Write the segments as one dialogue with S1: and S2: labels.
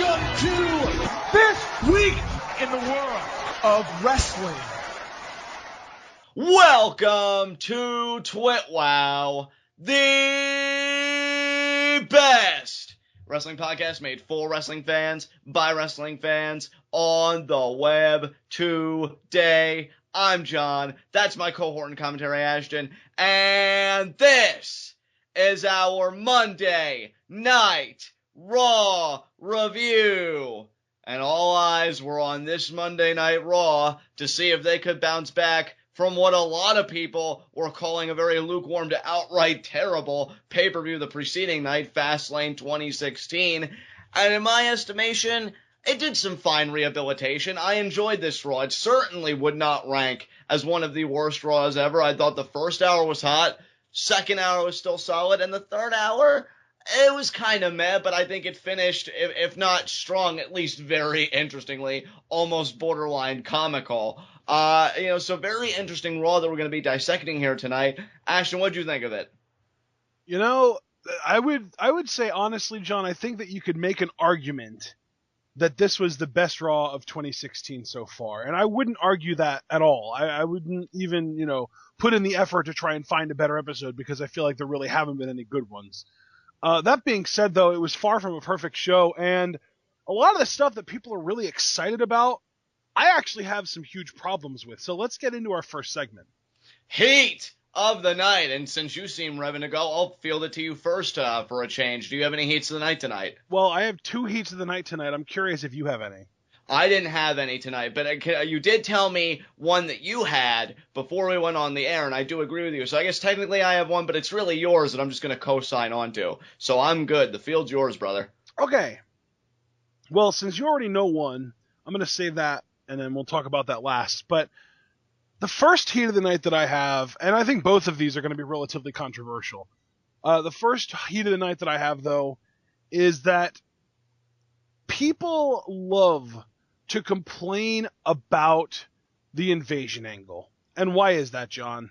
S1: Welcome to this week in the world of wrestling.
S2: Welcome to TWitWoW, the best wrestling podcast made for wrestling fans, by wrestling fans, on the web today. I'm John, that's my cohort and commentary Ashton, and this is our Monday Night Raw review. And all eyes were on this Monday Night Raw to see if they could bounce back from what a lot of people were calling a very lukewarm to outright terrible pay-per-view the preceding night, Fastlane 2016. And in my estimation, it did some fine rehabilitation. I enjoyed this Raw. It certainly would not rank as one of the worst Raws ever. I thought the first hour was hot, second hour was still solid, and the third hour, it was kind of meh, but I think it finished, if not strong, at least very interestingly, almost borderline comical. So very interesting Raw that we're going to be dissecting here tonight. Ashton, what did you think of it?
S3: You know, I would say honestly, John, I think that you could make an argument that this was the best Raw of 2016 so far, and I wouldn't argue that at all. I wouldn't even, put in the effort to try and find a better episode because I feel like there really haven't been any good ones. That being said, though, it was far from a perfect show, and a lot of the stuff that people are really excited about, I actually have some huge problems with. So let's get into our first segment.
S2: Heat of the night, and since you seem revving to go, I'll field it to you first for a change. Do you have any heats of the night tonight?
S3: Well, I have 2 heats of the night tonight. I'm curious if you have any.
S2: I didn't have any tonight, but you did tell me one that you had before we went on the air, and I do agree with you. So I guess technically I have one, but it's really yours that I'm just going to co-sign onto. So I'm good. The field's yours, brother.
S3: Okay. Well, since you already know one, I'm going to save that, and then we'll talk about that last. But the first heat of the night that I have, and I think both of these are going to be relatively controversial. The first heat of the night that I have, though, is that people love to complain about the invasion angle. And why is that, John?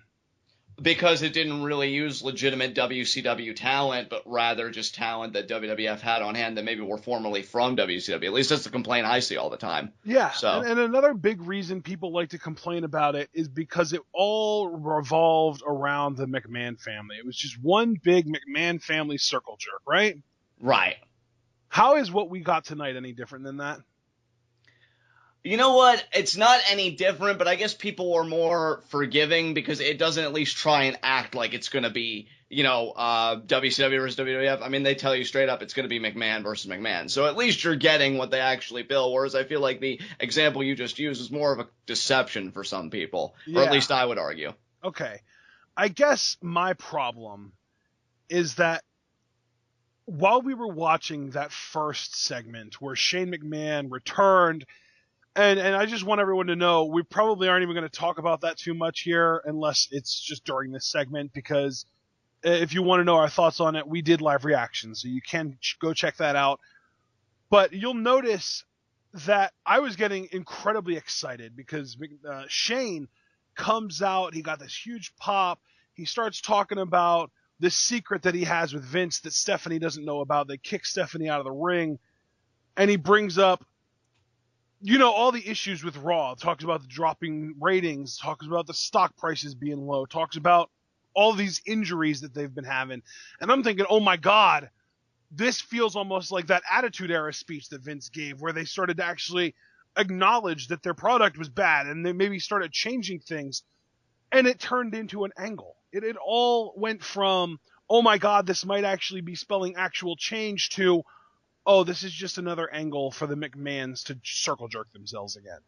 S2: Because it didn't really use legitimate WCW talent, but rather just talent that WWF had on hand that maybe were formerly from WCW. At least that's the complaint I see all the time.
S3: Yeah,
S2: so.
S3: and another big reason people like to complain about it is because it all revolved around the McMahon family. It was just one big McMahon family circle jerk, right?
S2: Right.
S3: How is what we got tonight any different than that?
S2: You know what? It's not any different, but I guess people were more forgiving because it doesn't at least try and act like it's going to be, WCW versus WWF. I mean, they tell you straight up it's going to be McMahon versus McMahon. So at least you're getting what they actually bill, whereas I feel like the example you just used is more of a deception for some people, or at least I would argue.
S3: Okay. I guess my problem is that while we were watching that first segment where Shane McMahon returned, and I just want everyone to know, we probably aren't even going to talk about that too much here unless it's just during this segment, because if you want to know our thoughts on it, we did live reactions, so you can go check that out. But you'll notice that I was getting incredibly excited because Shane comes out, he got this huge pop, he starts talking about this secret that he has with Vince that Stephanie doesn't know about. They kick Stephanie out of the ring, and he brings up all the issues with Raw, talks about the dropping ratings, talks about the stock prices being low, talks about all these injuries that they've been having. And I'm thinking, oh my God, this feels almost like that Attitude Era speech that Vince gave, where they started to actually acknowledge that their product was bad and they maybe started changing things. And it turned into an angle. It all went from, oh my God, this might actually be spelling actual change, to, oh, this is just another angle for the McMahons to circle jerk themselves again.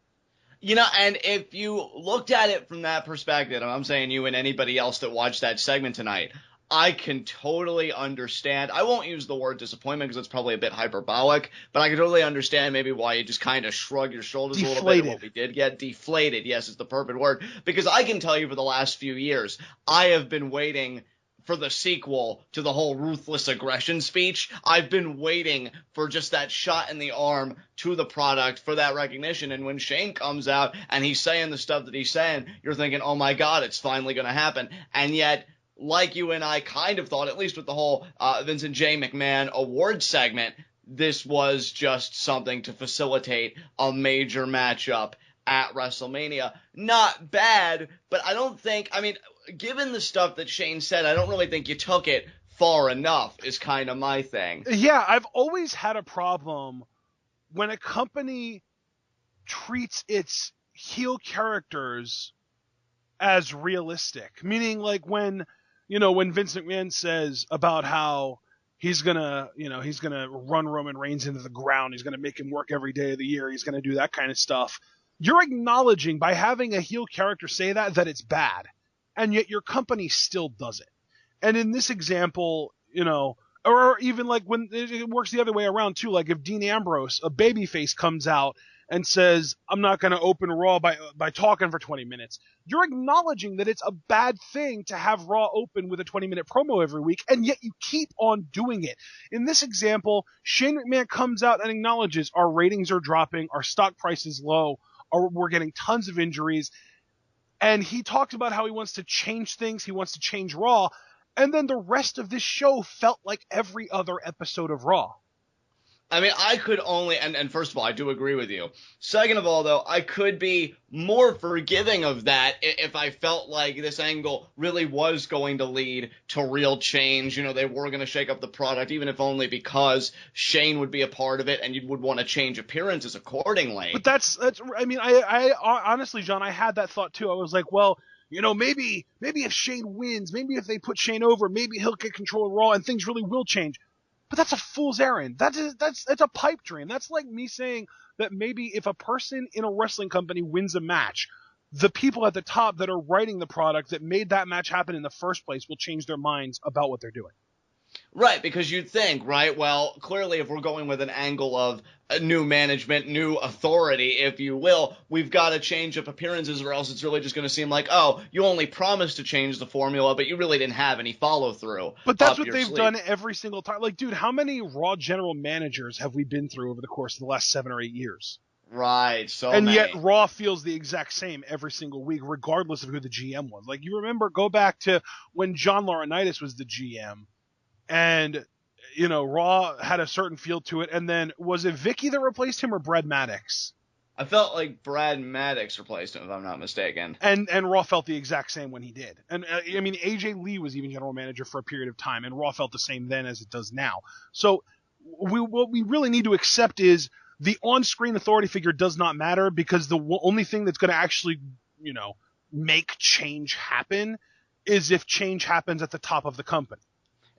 S2: And if you looked at it from that perspective, and I'm saying you and anybody else that watched that segment tonight, I can totally understand. I won't use the word disappointment because it's probably a bit hyperbolic, but I can totally understand maybe why you just kind of shrug your shoulders a little bit at what we did get. Deflated, yes, is the perfect word. Because I can tell you for the last few years, I have been waiting for the sequel to the whole ruthless aggression speech. I've been waiting for just that shot in the arm to the product for that recognition. And when Shane comes out and he's saying the stuff that he's saying, you're thinking, oh my God, it's finally going to happen. And yet, like you and I kind of thought, at least with the whole Vincent J. McMahon award segment, this was just something to facilitate a major matchup at WrestleMania. Not bad, but I don't think, I mean, given the stuff that Shane said, I don't really think you took it far enough is kind of my thing.
S3: Yeah, I've always had a problem when a company treats its heel characters as realistic. Meaning, like, when Vince McMahon says about how he's gonna run Roman Reigns into the ground, he's gonna make him work every day of the year, he's gonna do that kind of stuff. You're acknowledging by having a heel character say that it's bad, and yet your company still does it. And in this example, or even like when it works the other way around too, like if Dean Ambrose, a babyface, comes out and says, I'm not going to open Raw by talking for 20 minutes. You're acknowledging that it's a bad thing to have Raw open with a 20-minute promo every week, and yet you keep on doing it. In this example, Shane McMahon comes out and acknowledges our ratings are dropping, our stock price is low, we're getting tons of injuries, and he talks about how he wants to change things, he wants to change Raw, and then the rest of this show felt like every other episode of Raw.
S2: I mean, I could only, and first of all, I do agree with you. Second of all, though, I could be more forgiving of that if I felt like this angle really was going to lead to real change. They were going to shake up the product, even if only because Shane would be a part of it and you would want to change appearances accordingly.
S3: But that's I mean, I honestly, John, I had that thought too. I was like, well, maybe if Shane wins, maybe if they put Shane over, maybe he'll get control of Raw and things really will change. But that's a fool's errand. That's a pipe dream. That's like me saying that maybe if a person in a wrestling company wins a match, the people at the top that are writing the product that made that match happen in the first place will change their minds about what they're doing.
S2: Right, because you'd think, right, well, clearly if we're going with an angle of new management, new authority, if you will, we've got to change up appearances or else it's really just going to seem like, oh, you only promised to change the formula, but you really didn't have any follow-through.
S3: But that's what they've done every single time. Like, dude, how many Raw general managers have we been through over the course of the last 7 or 8 years?
S2: Right, so
S3: and
S2: many.
S3: Yet Raw feels the exact same every single week, regardless of who the GM was. Like, you remember, go back to when John Laurinaitis was the GM, and Raw had a certain feel to it, and then was it Vicky that replaced him or Brad Maddox?
S2: I felt like Brad Maddox replaced him, if I'm not mistaken.
S3: And Raw felt the exact same when he did. And I mean, AJ Lee was even general manager for a period of time, and Raw felt the same then as it does now. So what we really need to accept is the on-screen authority figure does not matter, because the only thing that's going to actually, make change happen is if change happens at the top of the company.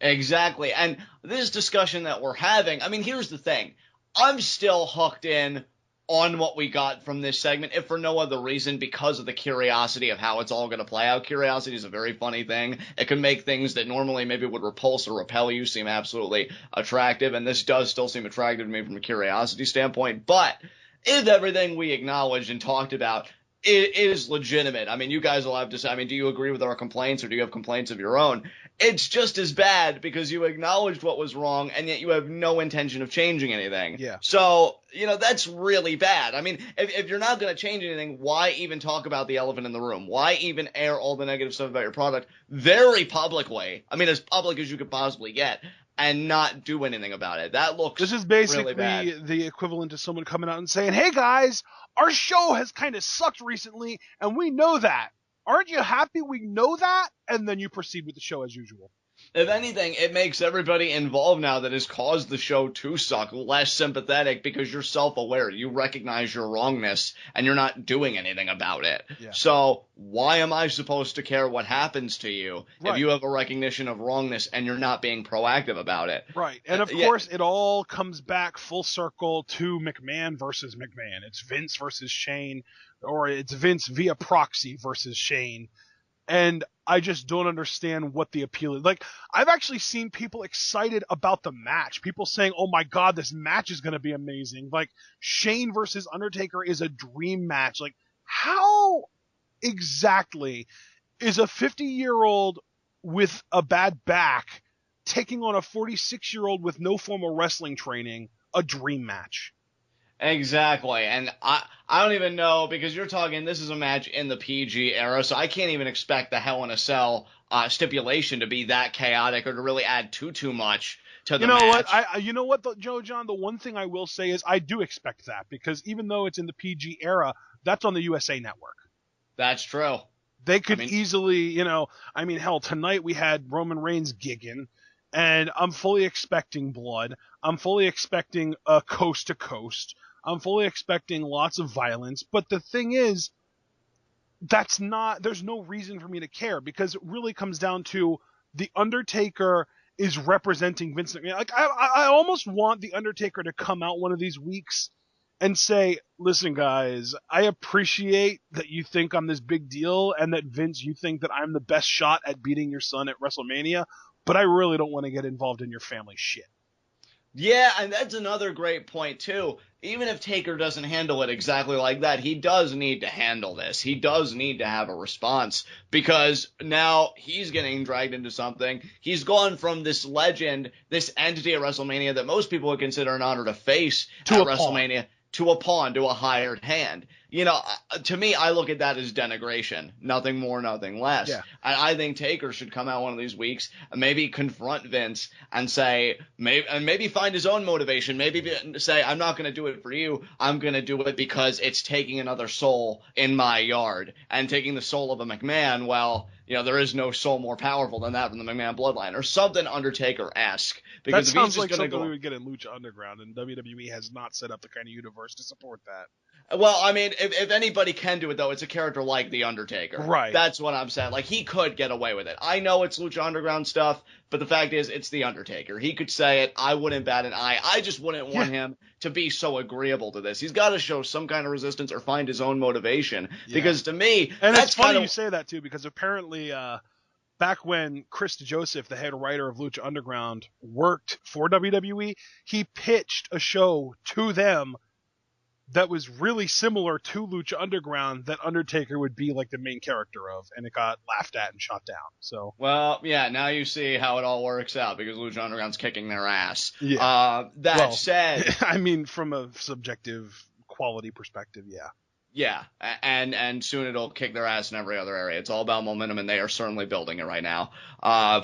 S2: Exactly. And this discussion that we're having, I mean, here's the thing. I'm still hooked in on what we got from this segment, if for no other reason, because of the curiosity of how it's all going to play out. Curiosity is a very funny thing. It can make things that normally maybe would repulse or repel you seem absolutely attractive, and this does still seem attractive to me from a curiosity standpoint. But if everything we acknowledged and talked about it is legitimate, I mean, you guys will have to say, I mean, do you agree with our complaints or do you have complaints of your own? It's just as bad because you acknowledged what was wrong and yet you have no intention of changing anything.
S3: Yeah.
S2: So, that's really bad. I mean, if you're not going to change anything, why even talk about the elephant in the room? Why even air all the negative stuff about your product very publicly? I mean, as public as you could possibly get, and not do anything about it. That looks
S3: This is basically
S2: really bad.
S3: The equivalent of someone coming out and saying, hey guys, our show has kind of sucked recently, and we know that. Aren't you happy we know that? And then you proceed with the show as usual.
S2: If anything, it makes everybody involved now that has caused the show to suck less sympathetic because you're self-aware. You recognize your wrongness and you're not doing anything about it.
S3: Yeah.
S2: So why am I supposed to care what happens to you
S3: Right.
S2: if you have a recognition of wrongness and you're not being proactive about it?
S3: Right. And of course, it all comes back full circle to McMahon versus McMahon. It's Vince versus Shane, or it's Vince via proxy versus Shane. And I just don't understand what the appeal is. Like, I've actually seen people excited about the match. People saying, oh my God, this match is going to be amazing. Like, Shane versus Undertaker is a dream match. Like, how exactly is a 50-year-old with a bad back taking on a 46-year-old with no formal wrestling training a dream match?
S2: Exactly. And I don't even know, because you're talking, this is a match in the PG era, so I can't even expect the Hell in a Cell stipulation to be that chaotic or to really add too much to the
S3: You know what?
S2: match.
S3: You know what, Joe John. The one thing I will say is I do expect that, because even though it's in the PG era, that's on the USA Network.
S2: That's true.
S3: They could
S2: mean-
S3: easily, hell, tonight we had Roman Reigns gigging, and I'm fully expecting blood. I'm fully expecting coast to coast. I'm fully expecting lots of violence. But the thing is, there's no reason for me to care, because it really comes down to the Undertaker is representing Vince McMahon. Like, I almost want the Undertaker to come out one of these weeks and say, listen, guys, I appreciate that you think I'm this big deal, and that, Vince, you think that I'm the best shot at beating your son at WrestleMania, but I really don't want to get involved in your family shit.
S2: Yeah, and that's another great point, too. Even if Taker doesn't handle it exactly like that, he does need to handle this. He does need to have a response, because now he's getting dragged into something. He's gone from this legend, this entity at WrestleMania that most people would consider an honor to face at WrestleMania, to a pawn, to a hired hand. To me, I look at that as denigration. Nothing more, nothing less.
S3: Yeah.
S2: I think Taker should come out one of these weeks and maybe confront Vince and say, maybe find his own motivation. Maybe say, I'm not going to do it for you. I'm going to do it because it's taking another soul in my yard. And taking the soul of a McMahon, well, there is no soul more powerful than that from the McMahon bloodline, or something Undertaker-esque. Because
S3: that sounds like something
S2: we
S3: would get in Lucha Underground, and WWE has not set up the kind of universe to support that.
S2: Well, I mean, if anybody can do it, though, it's a character like The Undertaker.
S3: Right.
S2: That's what I'm saying. Like, he could get away with it. I know it's Lucha Underground stuff, but the fact is, it's The Undertaker. He could say it. I wouldn't bat an eye. I just wouldn't want him to be so agreeable to this. He's got to show some kind of resistance or find his own motivation. Yeah. Because to me,
S3: and
S2: that's
S3: it's funny you say that, too, because apparently back when Chris DeJoseph, the head writer of Lucha Underground, worked for WWE, he pitched a show to them that was really similar to Lucha Underground that Undertaker would be like the main character of, and it got laughed at and shot down. So,
S2: well, yeah, now you see how it all works out, because Lucha Underground's kicking their ass.
S3: Yeah.
S2: That said,
S3: I mean, from a subjective quality perspective, yeah.
S2: Yeah, and soon it'll kick their ass in every other area. It's all about momentum, and they are certainly building it right now.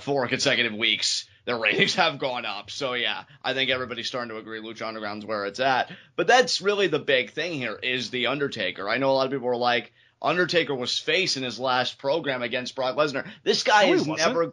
S2: 4 consecutive weeks, their ratings have gone up. So, yeah, I think everybody's starting to agree Lucha Underground's where it's at. But that's really the big thing here, is The Undertaker. I know a lot of people were like, Undertaker was face in his last program against Brock Lesnar. This guy is never...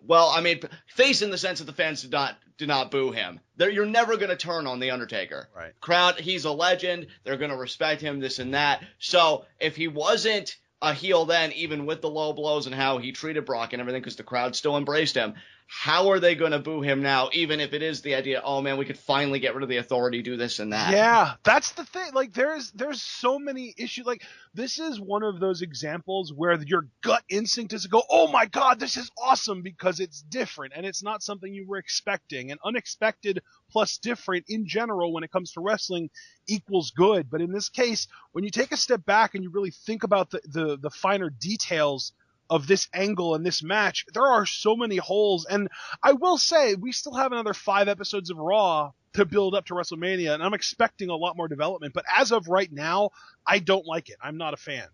S2: Well, I mean, face in the sense that the fans did not boo him. You're never going to turn on The Undertaker.
S3: Right.
S2: Crowd, he's a legend. They're going to respect him, this and that. So if he wasn't a heel then, even with the low blows and how he treated Brock and everything, because the crowd still embraced him, how are they going to boo him now, even if it is the idea, oh man, we could finally get rid of the authority, do this and that?
S3: Yeah, that's the thing. Like, there's so many issues. Like, this is one of those examples where your gut instinct is to go, oh my god, this is awesome, because it's different, and it's not something you were expecting. And unexpected plus different in general when it comes to wrestling equals good. But in this case, when you take a step back and you really think about the finer details of this angle and this match, there are so many holes. And I will say, we still have another 5 episodes of Raw to build up to WrestleMania, and I'm expecting a lot more development. But as of right now, I don't like it. I'm not a fan.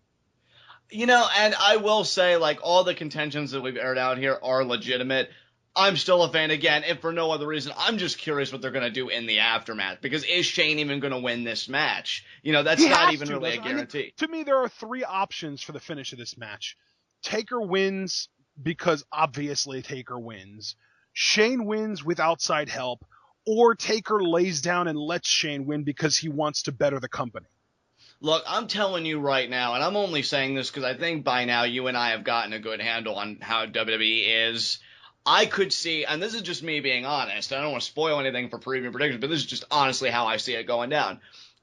S2: And I will say, like, all the contentions that we've aired out here are legitimate. I'm still a fan, again, if for no other reason. I'm just curious what they're going to do in the aftermath, because is Shane even going to win this match? That's not even really a guarantee.
S3: I mean, to me, there are 3 options for the finish of this match. Taker wins because obviously Taker wins. Shane wins with outside help, or Taker lays down and lets Shane win because he wants to better the company.
S2: Look, I'm telling you right now, and I'm only saying this because I think by now you and I have gotten a good handle on how WWE is. I could see, and this is just me being honest, I don't want to spoil anything for preview predictions, but this is just honestly how I see it going down.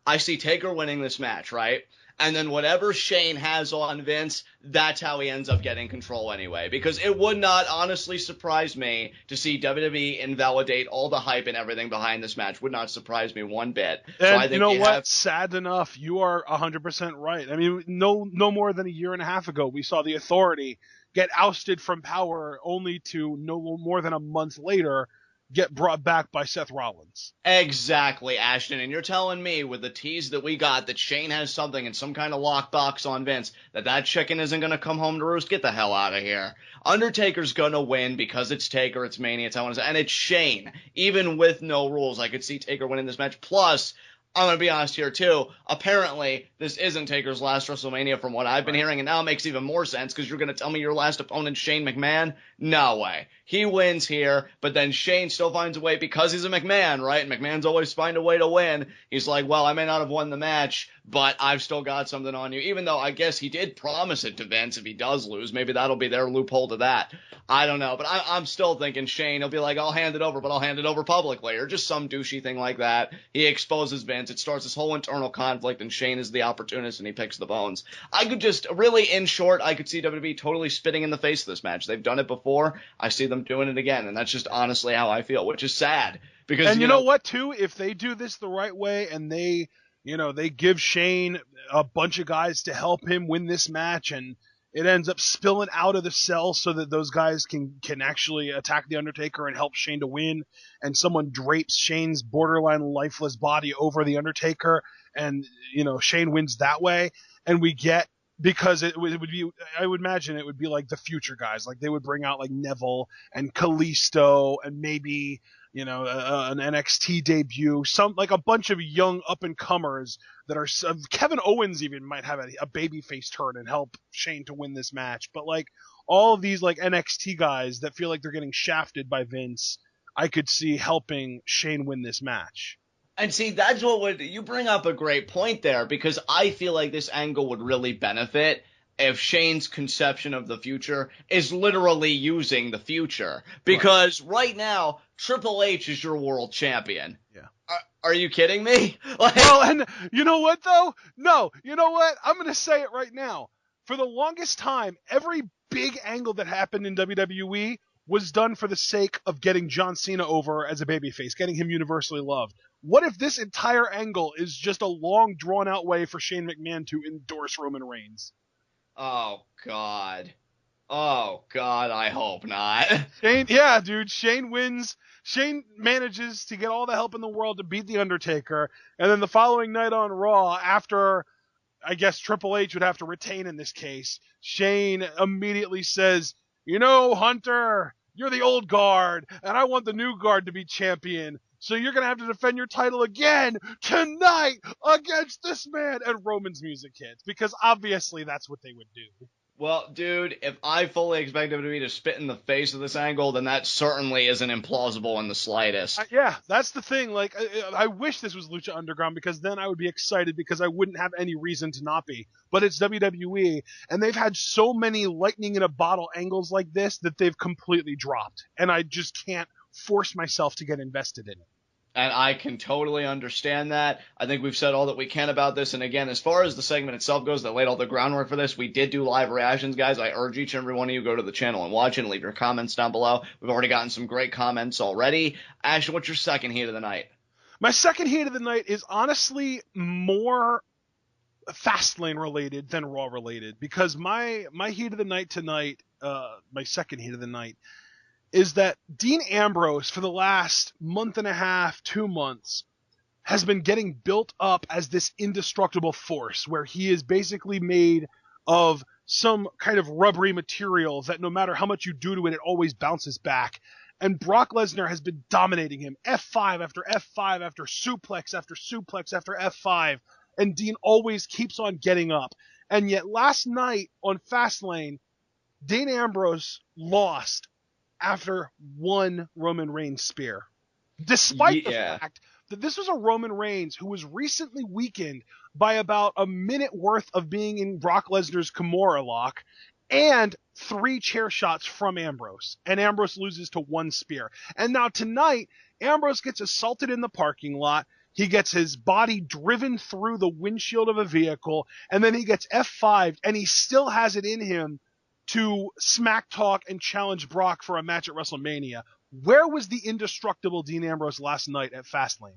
S2: I see Taker winning this match, right? And then whatever Shane has on Vince, that's how he ends up getting control anyway. Because it would not honestly surprise me to see WWE invalidate all the hype and everything behind this match. Would not surprise me one bit.
S3: And
S2: so I think
S3: you know what? Sad enough, you are 100% right. I mean, no more than a year and a half ago, we saw the Authority get ousted from power, only to no more than a month later get brought back by Seth Rollins.
S2: Exactly, Ashton. And you're telling me with the tease that we got that Shane has something in some kind of lockbox on Vince, that chicken isn't going to come home to roost? Get the hell out of here. Undertaker's going to win because it's Taker, it's Mania, it's how I want to say, and it's Shane. Even with no rules, I could see Taker winning this match. Plus, I'm going to be honest here, too. Apparently, this isn't Taker's last WrestleMania from what I've been hearing, and now it makes even more sense because you're going to tell me your last opponent's Shane McMahon? No way. He wins here, but then Shane still finds a way because he's a McMahon, right? And McMahon's always find a way to win. He's like, well, I may not have won the match, but I've still got something on you. Even though I guess he did promise it to Vince if he does lose. Maybe that'll be their loophole to that. I don't know, but I'm still thinking Shane, he'll be like, I'll hand it over, but I'll hand it over publicly, or just some douchey thing like that. He exposes Vince. It starts this whole internal conflict, and Shane is the opportunist, and he picks the bones. I could just, really, in short, I could see WWE totally spitting in the face of this match. They've done it before. I see them doing it again, and that's just honestly how I feel, which is sad. Because,
S3: and you know what, too? If they do this the right way, and they give Shane a bunch of guys to help him win this match, and it ends up spilling out of the cell so that those guys can actually attack The Undertaker and help Shane to win, and someone drapes Shane's borderline lifeless body over The Undertaker, and, Shane wins that way, and we get, because it would be, I would imagine it would be like the future guys, like they would bring out like Neville and Kalisto and maybe, an NXT debut, like a bunch of young up-and-comers that are, Kevin Owens even might have a babyface turn and help Shane to win this match. But like all of these like NXT guys that feel like they're getting shafted by Vince, I could see helping Shane win this match.
S2: And see, that's you bring up a great point there, because I feel like this angle would really benefit if Shane's conception of the future is literally using the future. Because right now, Triple H is your world champion.
S3: Yeah.
S2: Are you kidding me?
S3: Well, and you know what, though? No, you know what? I'm going to say it right now. For the longest time, every big angle that happened in WWE was done for the sake of getting John Cena over as a babyface, getting him universally loved. What if this entire angle is just a long, drawn-out way for Shane McMahon to endorse Roman Reigns?
S2: Oh, God. Oh, God, I hope not.
S3: Shane wins. Shane manages to get all the help in the world to beat The Undertaker. And then the following night on Raw, after, I guess, Triple H would have to retain in this case, Shane immediately says, Hunter, you're the old guard, and I want the new guard to be champion. So you're going to have to defend your title again tonight against this man. And Roman's music hits, because obviously that's what they would do.
S2: Well, dude, if I fully expect WWE to spit in the face of this angle, then that certainly isn't implausible in the slightest.
S3: Yeah, that's the thing. Like, I wish this was Lucha Underground, because then I would be excited, because I wouldn't have any reason to not be. But it's WWE, and they've had so many lightning in a bottle angles like this that they've completely dropped. And I just can't force myself to get invested in it.
S2: And I can totally understand that. I think we've said all that we can about this. And again, as far as the segment itself goes, that laid all the groundwork for this, we did do live reactions, guys. I urge each and every one of you go to the channel and watch it and leave your comments down below. We've already gotten some great comments already. Ashton, what's your second heat of the night?
S3: My second heat of the night is honestly more Fastlane related than Raw related, because my heat of the night tonight, my second heat of the night, is that Dean Ambrose, for the last month and a half, 2 months, has been getting built up as this indestructible force, where he is basically made of some kind of rubbery material that no matter how much you do to it, it always bounces back. And Brock Lesnar has been dominating him, F5 after F5 after suplex after suplex after F5, and Dean always keeps on getting up. And yet last night on Fastlane, Dean Ambrose lost after one Roman Reigns spear. Despite the fact that this was a Roman Reigns who was recently weakened by about a minute worth of being in Brock Lesnar's Kimura lock and 3 chair shots from Ambrose. And Ambrose loses to 1 spear. And now tonight, Ambrose gets assaulted in the parking lot. He gets his body driven through the windshield of a vehicle, and then he gets F5'd, and he still has it in him to smack talk and challenge Brock for a match at WrestleMania. Where was the indestructible Dean Ambrose last night at Fastlane?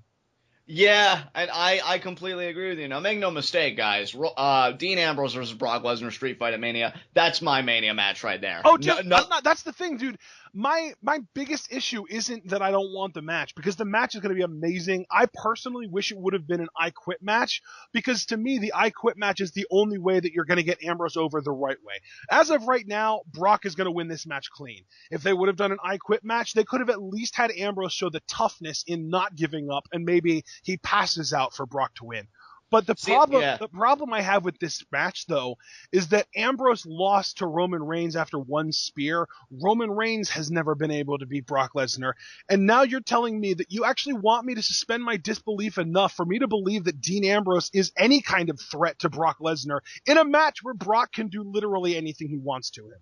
S2: Yeah, and I completely agree with you. Now, make no mistake, guys. Dean Ambrose versus Brock Lesnar street fight at Mania, that's my Mania match right there.
S3: Oh, that's the thing, dude. my biggest issue isn't that I don't want the match, because the match is going to be amazing. I personally wish it would have been an I Quit match, because to me, the I Quit match is the only way that you're going to get Ambrose over the right way. As of right now, Brock is going to win this match clean. If they would have done an I Quit match, they could have at least had Ambrose show the toughness in not giving up, and maybe he passes out for Brock to win. But the problem I have with this match, though, is that Ambrose lost to Roman Reigns after one spear. Roman Reigns has never been able to beat Brock Lesnar. And now you're telling me that you actually want me to suspend my disbelief enough for me to believe that Dean Ambrose is any kind of threat to Brock Lesnar in a match where Brock can do literally anything he wants to him.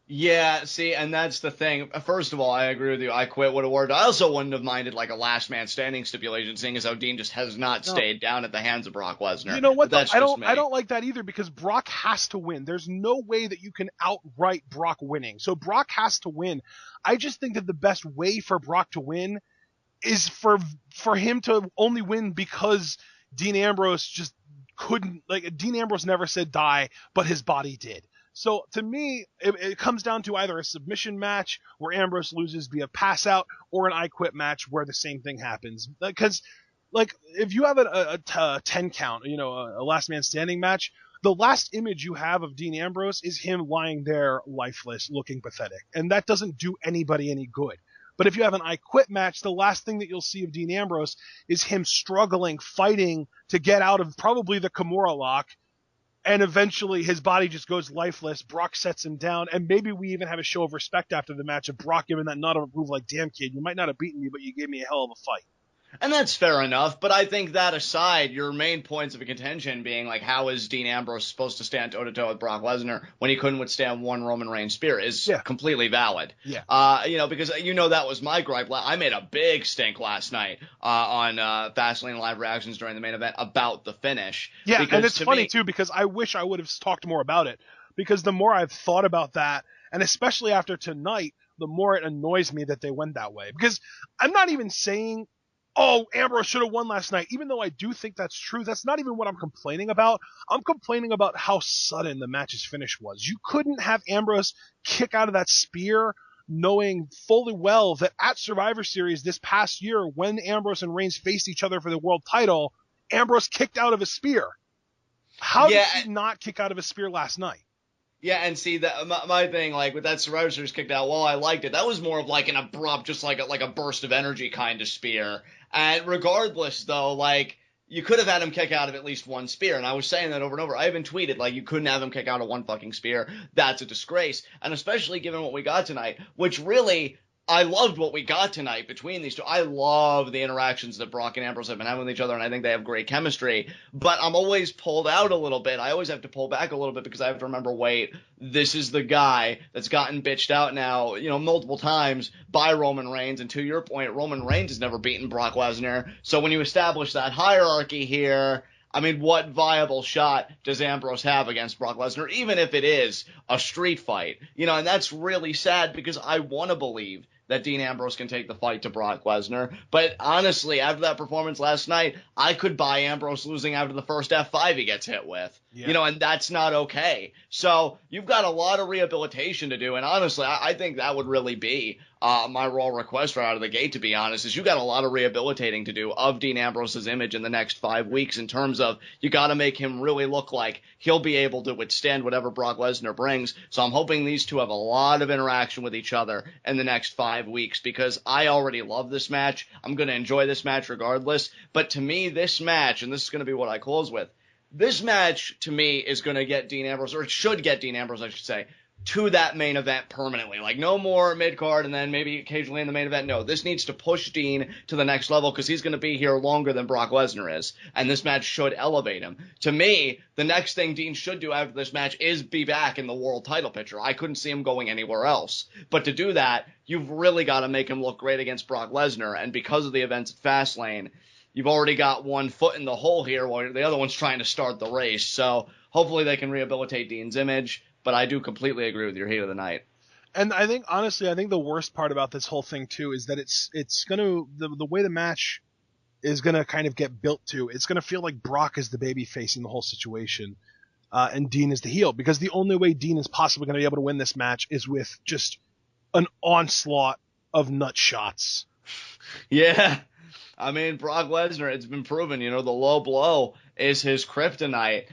S2: Yeah, see, and that's the thing. First of all, I agree with you. I Quit would have worked. I also wouldn't have minded like a last man standing stipulation, seeing as how Dean just has not stayed down at the hands of Brock Lesnar.
S3: You know what?
S2: That's
S3: I don't like that either, because Brock has to win. There's no way that you can outright Brock winning. So Brock has to win. I just think that the best way for Brock to win is for him to only win because Dean Ambrose just couldn't. Like, Dean Ambrose never said die, but his body did. So to me, it comes down to either a submission match where Ambrose loses via pass out, or an I Quit match where the same thing happens. Because, like, if you have a 10 count, a last man standing match, the last image you have of Dean Ambrose is him lying there lifeless, looking pathetic. And that doesn't do anybody any good. But if you have an I Quit match, the last thing that you'll see of Dean Ambrose is him struggling, fighting to get out of probably the Kimura lock. And eventually his body just goes lifeless. Brock sets him down. And maybe we even have a show of respect after the match of Brock giving that nod of approval, like, damn, kid, you might not have beaten me, but you gave me a hell of a fight.
S2: And that's fair enough, but I think that aside, your main points of contention being, like, how is Dean Ambrose supposed to stand toe-to-toe with Brock Lesnar when he couldn't withstand one Roman Reigns spear is completely valid.
S3: Yeah.
S2: Because that was my gripe. I made a big stink last night on Fastlane Live Reactions during the main event about the finish.
S3: Yeah, and it's funny, too, because I wish I would have talked more about it, because the more I've thought about that, and especially after tonight, the more it annoys me that they went that way. Because I'm not even saying, oh, Ambrose should have won last night. Even though I do think that's true, that's not even what I'm complaining about. I'm complaining about how sudden the match's finish was. You couldn't have Ambrose kick out of that spear knowing fully well that at Survivor Series this past year, when Ambrose and Reigns faced each other for the world title, Ambrose kicked out of a spear. How did he not kick out of a spear last night?
S2: Yeah, and see, that my thing, like, with that Survivor Series kicked out, while I liked it, that was more of, like, an abrupt, just like a burst of energy kind of spear. And regardless, though, like, you could have had him kick out of at least one spear. And I was saying that over and over. I even tweeted, like, you couldn't have him kick out of one fucking spear. That's a disgrace. And especially given what we got tonight, which really, I loved what we got tonight between these two. I love the interactions that Brock and Ambrose have been having with each other, and I think they have great chemistry. But I'm always pulled out a little bit. I always have to pull back a little bit because I have to remember, wait, this is the guy that's gotten bitched out now, multiple times by Roman Reigns. And to your point, Roman Reigns has never beaten Brock Lesnar. So when you establish that hierarchy here, I mean, what viable shot does Ambrose have against Brock Lesnar, even if it is a street fight? And that's really sad because I want to believe that Dean Ambrose can take the fight to Brock Lesnar. But honestly, after that performance last night, I could buy Ambrose losing after the first F5 he gets hit with. Yeah. And that's not okay. So you've got a lot of rehabilitation to do. And honestly, I think that would really be my Raw request right out of the gate, to be honest, is you got a lot of rehabilitating to do of Dean Ambrose's image in the next 5 weeks, in terms of you got to make him really look like he'll be able to withstand whatever Brock Lesnar brings. So I'm hoping these two have a lot of interaction with each other in the next 5 weeks, because I already love this match. I'm going to enjoy this match regardless. But to me, this match, and this is going to be what I close with, this match to me is going to get Dean Ambrose, or it should get Dean Ambrose, I should say, to that main event permanently. Like, no more mid-card and then maybe occasionally in the main event. No, this needs to push Dean to the next level, because he's going to be here longer than Brock Lesnar is, and this match should elevate him. To me, the next thing Dean should do after this match is be back in the world title picture. I couldn't see him going anywhere else. But to do that, you've really got to make him look great against Brock Lesnar, and because of the events at Fastlane, you've already got one foot in the hole here while the other one's trying to start the race. So hopefully they can rehabilitate Dean's image. But I do completely agree with your heat of the night.
S3: And I think, honestly, the worst part about this whole thing, too, is that it's going to, the way the match is going to kind of get built to, it's going to feel like Brock is the baby face in the whole situation, and Dean is the heel. Because the only way Dean is possibly going to be able to win this match is with just an onslaught of nut shots.
S2: Yeah. I mean, Brock Lesnar, it's been proven, the low blow is his kryptonite.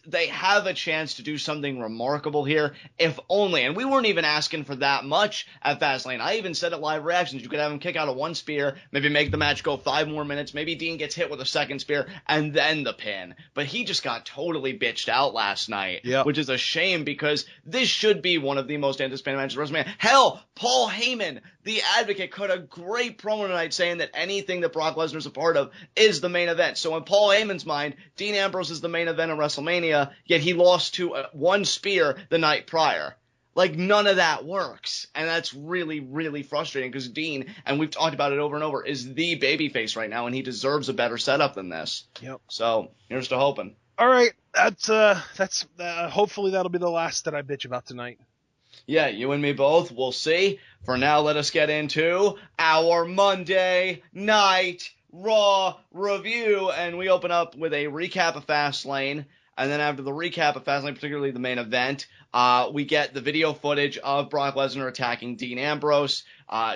S2: They have a chance to do something remarkable here, if only. And we weren't even asking for that much at Fastlane. I even said at Live Reactions, you could have him kick out of one spear, maybe make the match go 5 more minutes, maybe Dean gets hit with a second spear, and then the pin. But he just got totally bitched out last night, which is a shame because this should be one of the most anticipated matches of WrestleMania. Hell, Paul Heyman, the Advocate, cut a great promo tonight saying that anything that Brock Lesnar's a part of is the main event. So in Paul Heyman's mind, Dean Ambrose is the main event of WrestleMania, yet he lost to one spear the night prior. Like, none of that works. And that's really, really frustrating because Dean, and we've talked about it over and over, is the babyface right now, and he deserves a better setup than this.
S3: Yep.
S2: So, here's to hoping.
S3: All right. That's hopefully that'll be the last that I bitch about tonight.
S2: Yeah, you and me both. We'll see. For now, let us get into our Monday Night Raw review, and we open up with a recap of Fastlane, and then after the recap of Fastlane, particularly the main event, we get the video footage of Brock Lesnar attacking Dean Ambrose.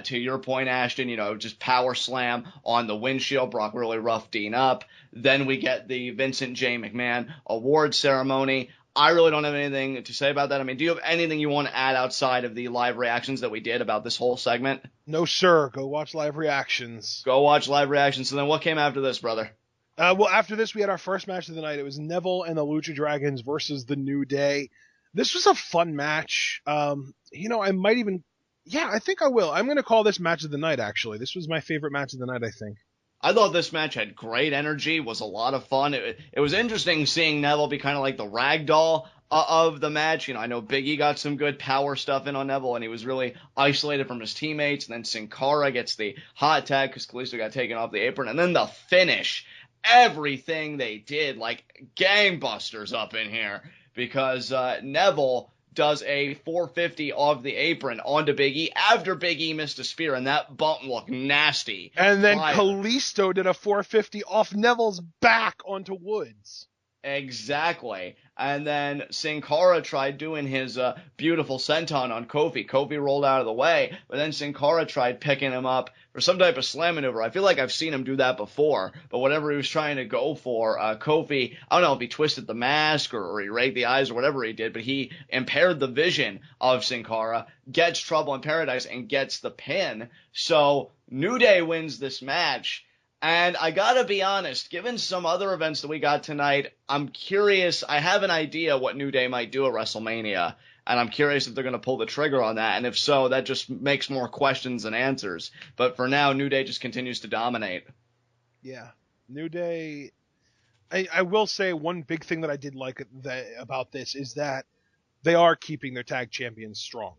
S2: To your point, Ashton, just power slam on the windshield. Brock really roughed Dean up. Then we get the Vincent J. McMahon award ceremony. I really don't have anything to say about that. I mean, do you have anything you want to add outside of the live reactions that we did about this whole segment?
S3: No, sir. Go watch live reactions.
S2: Go watch live reactions. So then what came after this, brother?
S3: Well, after this, we had our first match of the night. It was Neville and the Lucha Dragons versus the New Day. This was a fun match. I might even... Yeah, I think I will. I'm going to call this match of the night, actually. This was my favorite match of the night, I think.
S2: I thought this match had great energy, was a lot of fun. It was interesting seeing Neville be kind of like the ragdoll of the match. I know Big E got some good power stuff in on Neville, and he was really isolated from his teammates. And then Sin Cara gets the hot tag because Kalisto got taken off the apron. And then the finish, everything they did, like gangbusters up in here, because Neville does a 450 off the apron onto Big E after Big E missed a spear, and that bump looked nasty.
S3: And then Kalisto did a 450 off Neville's back onto Woods.
S2: Exactly. And then Sin Cara tried doing his beautiful senton on Kofi. Kofi rolled out of the way, but then Sin Cara tried picking him up for some type of slam maneuver. I feel like I've seen him do that before, but whatever he was trying to go for, Kofi, I don't know if he twisted the mask or he raked the eyes or whatever he did, but he impaired the vision of Sin Cara, gets Trouble in Paradise, and gets the pin. So New Day wins this match. And I gotta be honest, given some other events that we got tonight, I'm curious. I have an idea what New Day might do at WrestleMania, and I'm curious if they're gonna pull the trigger on that. And if so, that just makes more questions than answers. But for now, New Day just continues to dominate.
S3: Yeah, New Day. I will say one big thing that I did like about this is that they are keeping their tag champions strong.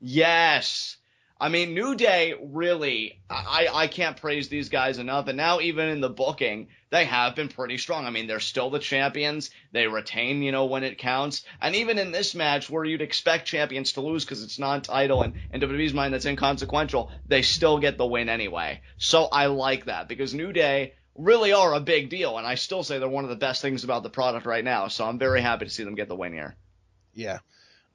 S2: Yes. I mean, New Day, really, I can't praise these guys enough. And now even in the booking, they have been pretty strong. I mean, they're still the champions. They retain, when it counts. And even in this match where you'd expect champions to lose because it's non-title and in WWE's mind that's inconsequential, they still get the win anyway. So I like that because New Day really are a big deal. And I still say they're one of the best things about the product right now. So I'm very happy to see them get the win here.
S3: Yeah.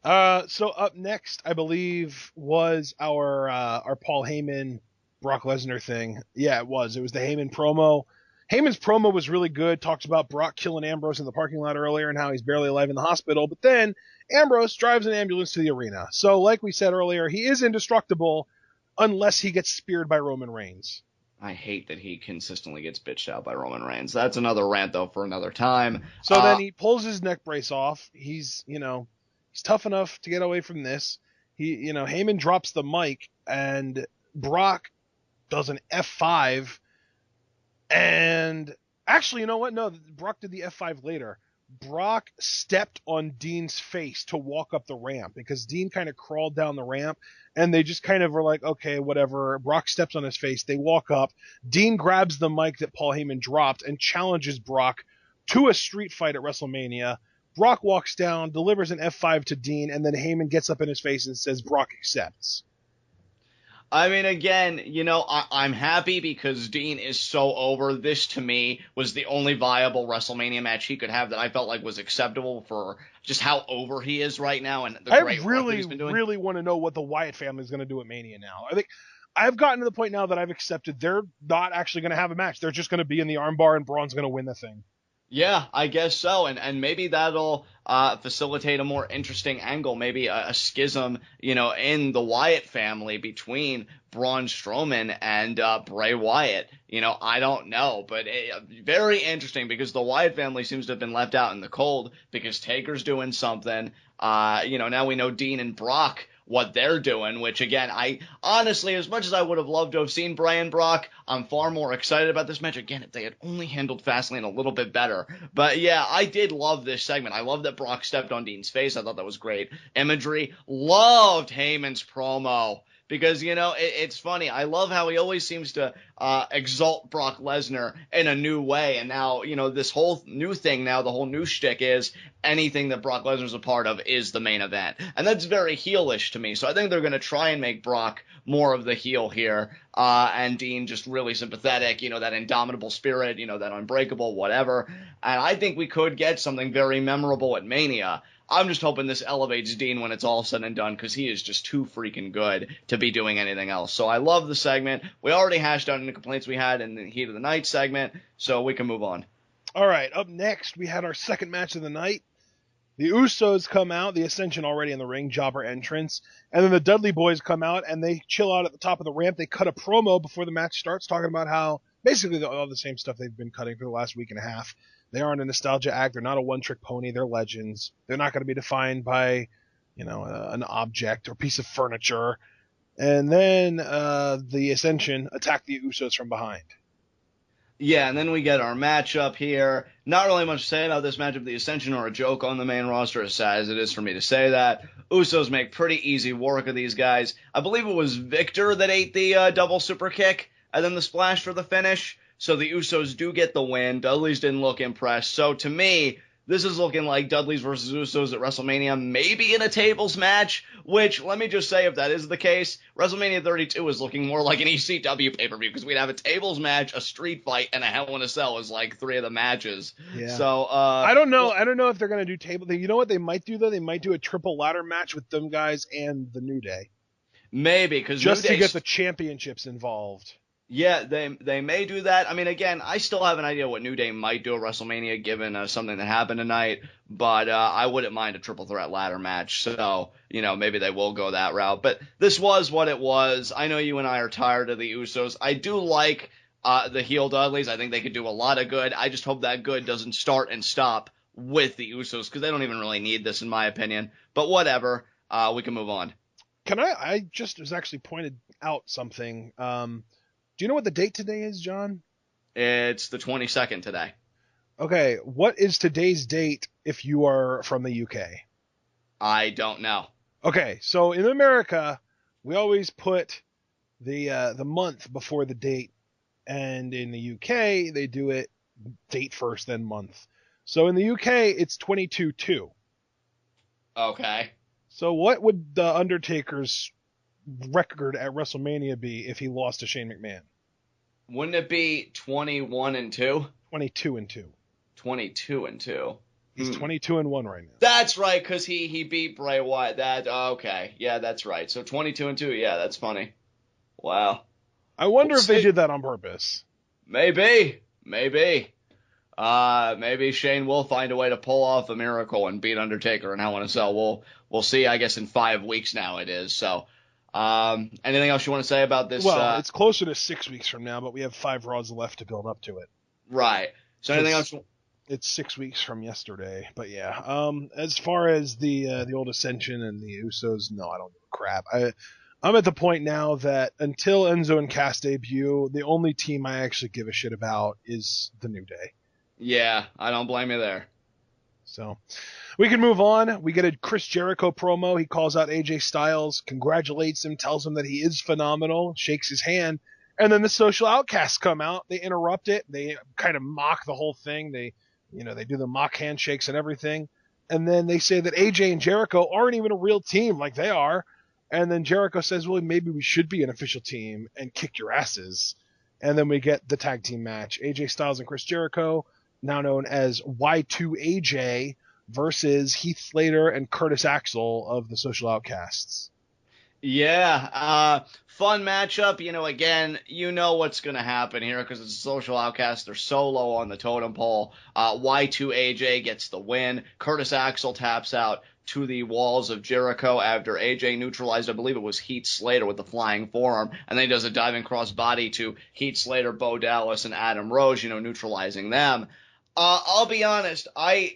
S3: So up next, I believe, was our Paul Heyman, Brock Lesnar thing. Yeah, it was. It was the Heyman promo. Heyman's promo was really good. Talked about Brock killing Ambrose in the parking lot earlier and how he's barely alive in the hospital. But then Ambrose drives an ambulance to the arena. So like we said earlier, he is indestructible unless he gets speared by Roman Reigns.
S2: I hate that he consistently gets bitched out by Roman Reigns. That's another rant, though, for another time.
S3: So then he pulls his neck brace off. He's tough enough to get away from this. Heyman drops the mic and Brock does an F5. And actually, you know what? No, Brock did the F5 later. Brock stepped on Dean's face to walk up the ramp because Dean kind of crawled down the ramp and they just kind of were like, okay, whatever. Brock steps on his face. They walk up. Dean grabs the mic that Paul Heyman dropped and challenges Brock to a street fight at WrestleMania. Brock walks down, delivers an F5 to Dean, and then Heyman gets up in his face and says Brock accepts.
S2: I mean, again, I'm happy because Dean is so over. This, to me, was the only viable WrestleMania match he could have that I felt like was acceptable for just how over he is right now and the
S3: I
S2: great work that
S3: really,
S2: he's been doing.
S3: really want to know what the Wyatt family is going to do at Mania now. I think I've gotten to the point now that I've accepted they're not actually going to have a match. They're just going to be in the armbar and Braun's going to win the thing.
S2: Yeah, I guess so, and maybe that'll facilitate a more interesting angle, maybe a schism, in the Wyatt family between Braun Strowman and Bray Wyatt. I don't know, but very interesting because the Wyatt family seems to have been left out in the cold because Taker's doing something. Now we know Dean and Brock what they're doing, which again, I honestly, as much as I would have loved to have seen Bray and Brock, I'm far more excited about this match. Again, if they had only handled Fastlane a little bit better. But yeah, I did love this segment. I love that Brock stepped on Dean's face. I thought that was great imagery. Loved Heyman's promo. Because, it's funny. I love how he always seems to exalt Brock Lesnar in a new way. And now, this whole new thing now, the whole new shtick is anything that Brock Lesnar's a part of is the main event. And that's very heelish to me. So I think they're going to try and make Brock more of the heel here. And Dean just really sympathetic, that indomitable spirit, that unbreakable whatever. And I think we could get something very memorable at Mania. I'm just hoping this elevates Dean when it's all said and done because he is just too freaking good to be doing anything else. So I love the segment. We already hashed out any complaints we had in the Heat of the Night segment, so we can move on.
S3: All right, up next, we had our second match of the night. The Usos come out, the Ascension already in the ring, jobber entrance, and then the Dudley Boys come out and they chill out at the top of the ramp. They cut a promo before the match starts talking about how basically all the same stuff they've been cutting for the last week and a half. They aren't a nostalgia act. They're not a one-trick pony. They're legends. They're not going to be defined by, an object or piece of furniture. And then the Ascension attack the Usos from behind.
S2: Yeah, and then we get our matchup here. Not really much to say about this matchup. The Ascension are a joke on the main roster, as sad as it is for me to say that. Usos make pretty easy work of these guys. I believe it was Victor that ate the double super kick and then the splash for the finish. So the Usos do get the win. Dudley's didn't look impressed. So to me, this is looking like Dudley's versus Usos at WrestleMania, maybe in a tables match, which, let me just say, if that is the case, WrestleMania 32 is looking more like an ECW pay-per-view because we'd have a tables match, a street fight, and a Hell in a Cell as like three of the matches.
S3: Yeah.
S2: So,
S3: I don't know. I don't know if they're going to do table. You know what they might do, though? They might do a triple ladder match with them guys and the New Day.
S2: Maybe, because
S3: just to get the championships involved.
S2: Yeah, they may do that. I mean, again, I still have an idea what New Day might do at WrestleMania given something that happened tonight, but I wouldn't mind a triple threat ladder match. So, maybe they will go that route. But this was what it was. I know you and I are tired of the Usos. I do like the heel Dudleys. I think they could do a lot of good. I just hope that good doesn't start and stop with the Usos because they don't even really need this in my opinion. But whatever, we can move on.
S3: I just was actually pointed out something. Do you know what the date today is, John?
S2: It's the 22nd today.
S3: Okay, what is today's date if you are from the UK?
S2: I don't know.
S3: Okay, so in America, we always put the month before the date, and in the UK, they do it date first, then month. So in the UK, it's 22/2.
S2: Okay.
S3: So what would the Undertaker's record at WrestleMania be if he lost to Shane McMahon?
S2: Wouldn't it be 21-2?
S3: 22-2.
S2: 22-2.
S3: He's 22-1 right now.
S2: That's right, because he beat Bray Wyatt. Okay. Yeah, that's right. So 22-2. Yeah, that's funny. Wow.
S3: I wonder if they did that on purpose.
S2: Maybe. Maybe Shane will find a way to pull off a miracle and beat Undertaker in Hell in a Cell. We'll see, I guess, in 5 weeks now it is. So, anything else you want to say about this?
S3: Well, it's closer to 6 weeks from now, but we have 5 Raws left to build up to it.
S2: Right. So anything else?
S3: It's 6 weeks from yesterday, but yeah. As far as the old Ascension and the Usos, no, I don't give a crap. I'm at the point now that until Enzo and Cass debut, the only team I actually give a shit about is the New Day.
S2: Yeah, I don't blame you there.
S3: So we can move on. We get a Chris Jericho promo. He calls out AJ Styles, congratulates him, tells him that he is phenomenal, shakes his hand, and then the Social Outcasts come out. They interrupt it. They kind of mock the whole thing. They do the mock handshakes and everything. And then they say that AJ and Jericho aren't even a real team like they are. And then Jericho says, well, maybe we should be an official team and kick your asses. And then we get the tag team match. AJ Styles and Chris Jericho, now known as Y2AJ, versus Heath Slater and Curtis Axel of the Social Outcasts.
S2: Yeah, fun matchup. Again, what's going to happen here because it's a Social Outcast. They're so low on the totem pole. Y2AJ gets the win. Curtis Axel taps out to the walls of Jericho after AJ neutralized, I believe it was Heath Slater with the flying forearm, and then he does a diving crossbody to Heath Slater, Bo Dallas, and Adam Rose, neutralizing them. I'll be honest,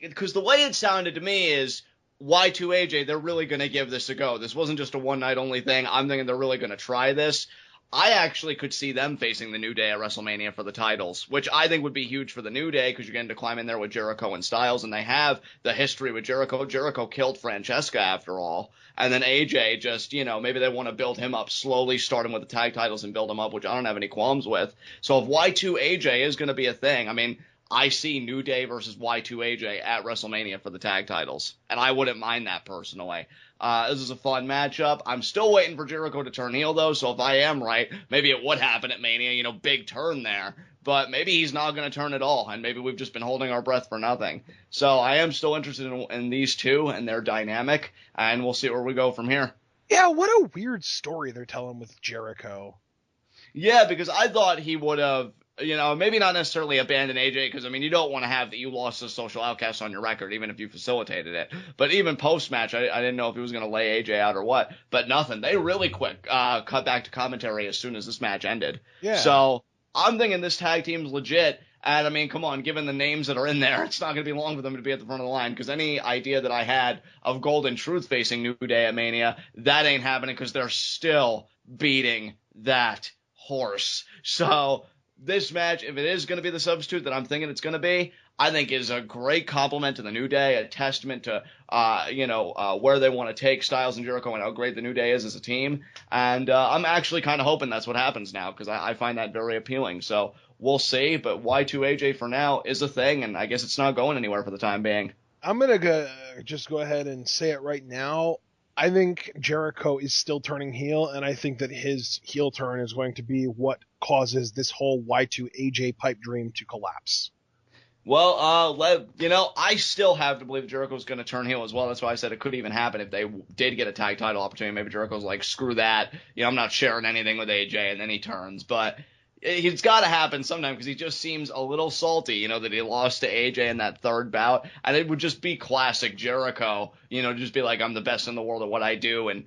S2: because the way it sounded to me is Y2AJ, they're really going to give this a go. This wasn't just a one-night only thing. I'm thinking they're really going to try this. I actually could see them facing the New Day at WrestleMania for the titles, which I think would be huge for the New Day because you're getting to climb in there with Jericho and Styles, and they have the history with Jericho. Jericho killed Francesca after all, and then AJ just, maybe they want to build him up slowly, start him with the tag titles and build him up, which I don't have any qualms with. So if Y2AJ is going to be a thing, I mean, I see New Day versus Y2AJ at WrestleMania for the tag titles, and I wouldn't mind that personally. This is a fun matchup. I'm still waiting for Jericho to turn heel, though, so if I am right, maybe it would happen at Mania, big turn there. But maybe he's not going to turn at all, and maybe we've just been holding our breath for nothing. So I am still interested in these two and their dynamic, and we'll see where we go from here.
S3: Yeah, what a weird story they're telling with Jericho.
S2: Yeah, because I thought he would have, maybe not necessarily abandon AJ, because, you don't want to have that you lost a Social Outcast on your record, even if you facilitated it. But even post-match, I didn't know if he was going to lay AJ out or what. But nothing. They really quick cut back to commentary as soon as this match ended.
S3: Yeah.
S2: So I'm thinking this tag team's legit. And, come on, given the names that are in there, it's not going to be long for them to be at the front of the line, because any idea that I had of Golden Truth facing New Day at Mania, that ain't happening because they're still beating that horse. So this match, if it is going to be the substitute that I'm thinking it's going to be, I think is a great compliment to the New Day, a testament to, where they want to take Styles and Jericho and how great the New Day is as a team. And I'm actually kind of hoping that's what happens now because I find that very appealing. So we'll see, but Y2AJ for now is a thing, and I guess it's not going anywhere for the time being.
S3: I'm going to just go ahead and say it right now. I think Jericho is still turning heel, and I think that his heel turn is going to be what causes this whole Y2AJ pipe dream to collapse.
S2: Well, I still have to believe Jericho's going to turn heel as well. That's why I said it could even happen if they did get a tag title opportunity. Maybe Jericho's like, screw that. I'm not sharing anything with AJ, and then he turns. But it's got to happen sometime because he just seems a little salty, that he lost to AJ in that third bout. And it would just be classic Jericho, just be like, I'm the best in the world at what I do and,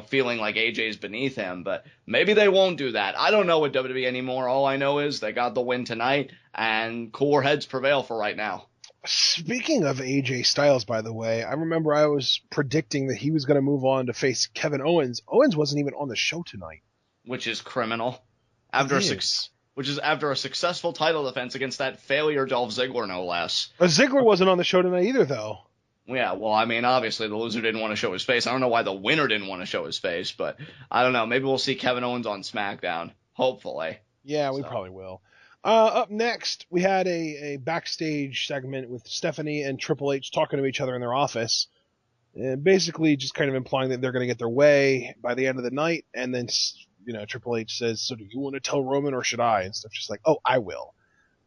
S2: feeling like AJ's beneath him. But maybe they won't do that. I don't know with WWE anymore. All I know is they got the win tonight and cooler heads prevail for right now.
S3: Speaking of AJ Styles, by the way, I remember I was predicting that he was going to move on to face Kevin Owens. Owens wasn't even on the show tonight.
S2: Which is criminal. Which is after a successful title defense against that failure Dolph Ziggler, no less.
S3: But Ziggler wasn't on the show tonight either, though.
S2: Yeah, well, obviously the loser didn't want to show his face. I don't know why the winner didn't want to show his face, but I don't know. Maybe we'll see Kevin Owens on SmackDown. Hopefully.
S3: Yeah, we probably will. Up next, we had a backstage segment with Stephanie and Triple H talking to each other in their office. Basically just kind of implying that they're going to get their way by the end of the night, and then Triple H says, so do you want to tell Roman or should I? And stuff just like, oh, I will.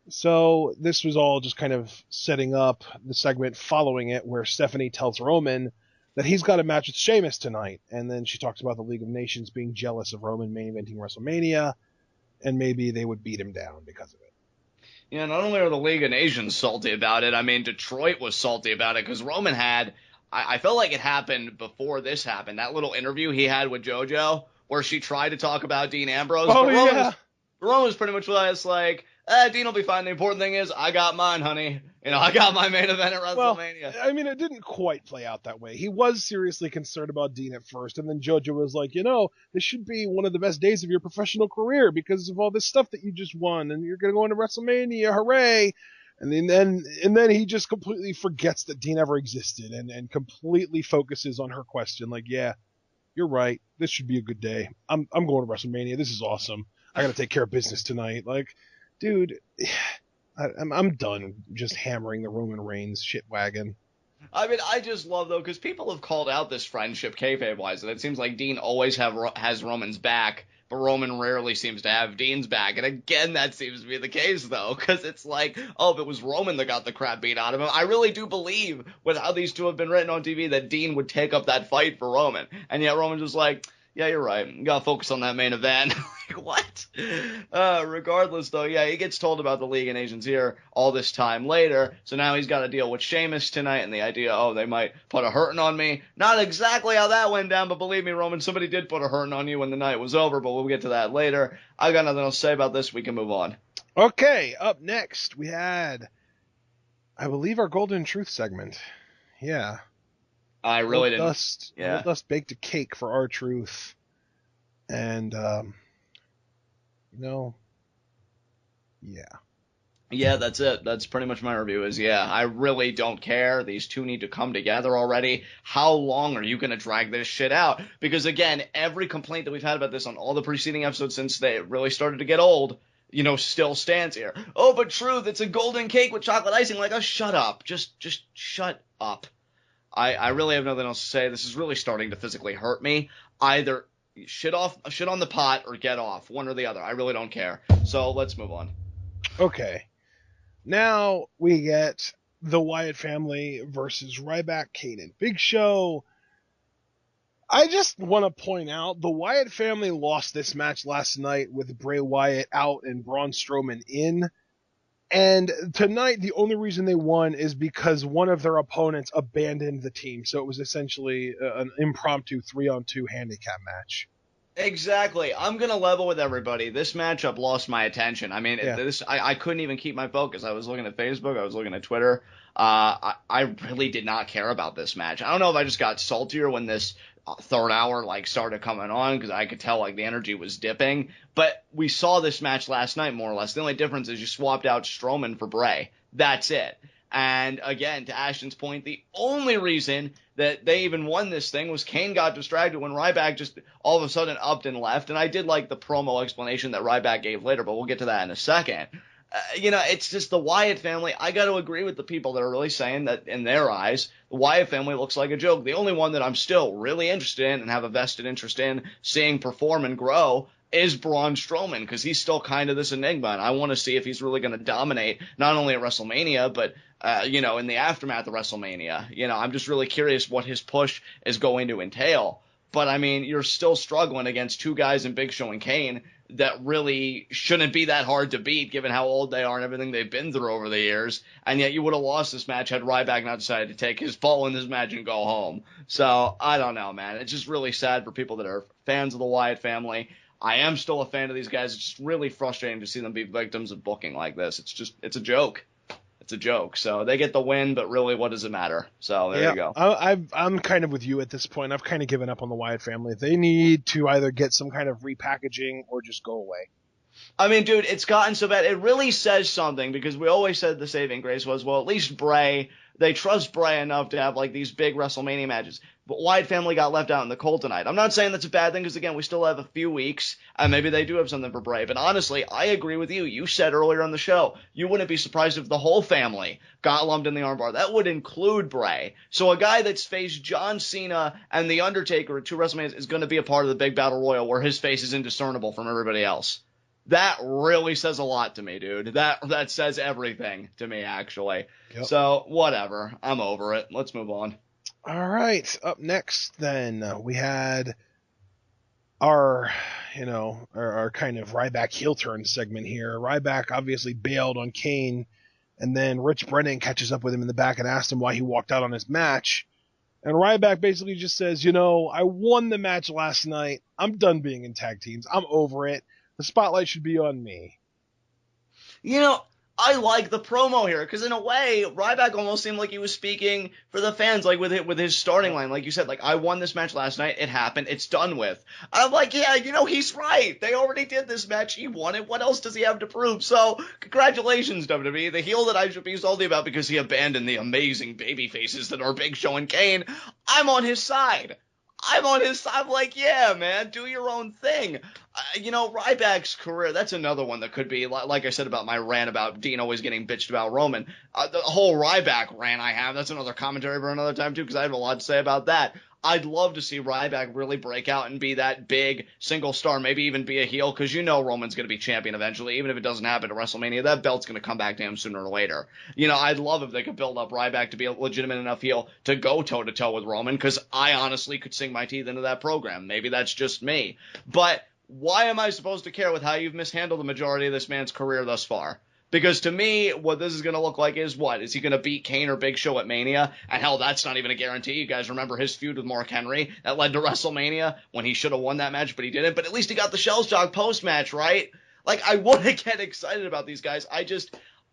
S3: So this was all just kind of setting up the segment following it where Stephanie tells Roman that he's got a match with Sheamus tonight. And then she talks about the League of Nations being jealous of Roman main eventing WrestleMania, and maybe they would beat him down because of it.
S2: Yeah, not only are the League of Nations salty about it, Detroit was salty about it because Roman had, I felt like it happened before this happened, that little interview he had with JoJo, where she tried to talk about Dean Ambrose.
S3: Oh,
S2: but
S3: yeah.
S2: Roman was pretty much like, Dean will be fine. The important thing is I got mine, honey. I got my main event at WrestleMania.
S3: Well, it didn't quite play out that way. He was seriously concerned about Dean at first, and then JoJo was like, this should be one of the best days of your professional career because of all this stuff that you just won, and you're going to go into WrestleMania, hooray! And then he just completely forgets that Dean ever existed and completely focuses on her question. Like, yeah, you're right. This should be a good day. I'm going to WrestleMania. This is awesome. I got to take care of business tonight. Like, dude, I'm done just hammering the Roman Reigns shit wagon.
S2: I mean, I just love, though, because people have called out this friendship kayfabe-wise, and it seems like Dean always has Roman's back, but Roman rarely seems to have Dean's back. And again, that seems to be the case, though, because it's like, oh, if it was Roman that got the crap beat out of him, I really do believe, with how these two have been written on TV, that Dean would take up that fight for Roman. And yet Roman's just like, yeah, you're right. You gotta focus on that main event. Like, what? Regardless, though, yeah, he gets told about the League and Agents here all this time later. So now he's got to deal with Sheamus tonight and the idea, oh, they might put a hurting on me. Not exactly how that went down, but believe me, Roman, somebody did put a hurting on you when the night was over, but we'll get to that later. I got nothing else to say about this. We can move on.
S3: Okay, up next, we had, I believe, our Golden Truth segment. Yeah.
S2: I really didn't.
S3: Goldust baked a cake for our truth. And, yeah.
S2: Yeah, that's it. That's pretty much my review is, yeah, I really don't care. These two need to come together already. How long are you going to drag this shit out? Because, again, every complaint that we've had about this on all the preceding episodes since they really started to get old, still stands here. Oh, but Truth, it's a golden cake with chocolate icing. Like, oh, shut up. Just shut up. I really have nothing else to say. This is really starting to physically hurt me. Either shit on the pot or get off. One or the other. I really don't care. So let's move on.
S3: Okay. Now we get the Wyatt family versus Ryback, Kane, and Big Show. I just want to point out the Wyatt family lost this match last night with Bray Wyatt out and Braun Strowman in. And tonight, the only reason they won is because one of their opponents abandoned the team. So it was essentially an impromptu 3-on-2 handicap match.
S2: Exactly. I'm going to level with everybody. This matchup lost my attention. I mean, I couldn't even keep my focus. I was looking at Facebook. I was looking at Twitter. I really did not care about this match. I don't know if I just got saltier when this third hour started coming on, because I could tell the energy was dipping. But we saw this match last night, more or less. The only difference is you swapped out Strowman for Bray. That's it. And again, to Ashton's point, the only reason that they even won this thing was Kane got distracted when Ryback just all of a sudden upped and left. And I did like the promo explanation that Ryback gave later, but we'll get to that in a second. It's just the Wyatt family. I got to agree with the people that are really saying that in their eyes, the Wyatt family looks like a joke. The only one that I'm still really interested in and have a vested interest in seeing perform and grow is Braun Strowman, because he's still kind of this enigma, and I want to see if he's really going to dominate not only at WrestleMania, but in the aftermath of WrestleMania. I'm just really curious what his push is going to entail. But I mean, you're still struggling against two guys in Big Show and Kane that really shouldn't be that hard to beat, given how old they are and everything they've been through over the years. And yet you would have lost this match had Ryback not decided to take his fall in this match and go home. So I don't know, man. It's just really sad for people that are fans of the Wyatt family. I am still a fan of these guys. It's just really frustrating to see them be victims of booking like this. It's a joke. It's a joke. So they get the win, but really, what does it matter? So there you go.
S3: I'm kind of with you at this point. I've kind of given up on the Wyatt family. They need to either get some kind of repackaging or just go away.
S2: I mean, dude, it's gotten so bad. It really says something, because we always said the saving grace was, well, at least Bray, they trust Bray enough to have these big WrestleMania matches. But Wyatt family got left out in the cold tonight. I'm not saying that's a bad thing, because again, we still have a few weeks, and maybe they do have something for Bray. But honestly, I agree with you. You said earlier on the show, you wouldn't be surprised if the whole family got lumped in the armbar. That would include Bray. So a guy that's faced John Cena and The Undertaker at 2 WrestleManias is going to be a part of the big battle royal where his face is indiscernible from everybody else. That really says a lot to me, dude. That says everything to me, actually. Yep. So, whatever. I'm over it. Let's move on.
S3: All right. Up next, then, we had our kind of Ryback heel turn segment here. Ryback obviously bailed on Kane, and then Rich Brennan catches up with him in the back and asks him why he walked out on his match. And Ryback basically just says, I won the match last night. I'm done being in tag teams. I'm over it. The spotlight should be on me.
S2: I like the promo here, because in a way, Ryback almost seemed like he was speaking for the fans, with his starting line. Like you said, I won this match last night. It happened. It's done with. I'm like, yeah, he's right. They already did this match. He won it. What else does he have to prove? So, congratulations, WWE. The heel that I should be salty about because he abandoned the amazing baby faces that are Big Show and Kane. I'm on his side. I'm like, yeah, man, do your own thing. Ryback's career, that's another one that could be, like I said about my rant about Dean always getting bitched about Roman. The whole Ryback rant I have, that's another commentary for another time, too, because I have a lot to say about that. I'd love to see Ryback really break out and be that big single star, maybe even be a heel, because Roman's going to be champion eventually. Even if it doesn't happen at WrestleMania, that belt's going to come back to him sooner or later. I'd love if they could build up Ryback to be a legitimate enough heel to go toe-to-toe with Roman, because I honestly could sink my teeth into that program. Maybe that's just me. But why am I supposed to care with how you've mishandled the majority of this man's career thus far? Because to me, what this is going to look like is what? Is he going to beat Kane or Big Show at Mania? And hell, that's not even a guarantee. You guys remember his feud with Mark Henry that led to WrestleMania when he should have won that match, but he didn't. But at least he got the Shell's Jog post-match, right? Like, I want to get excited about these guys.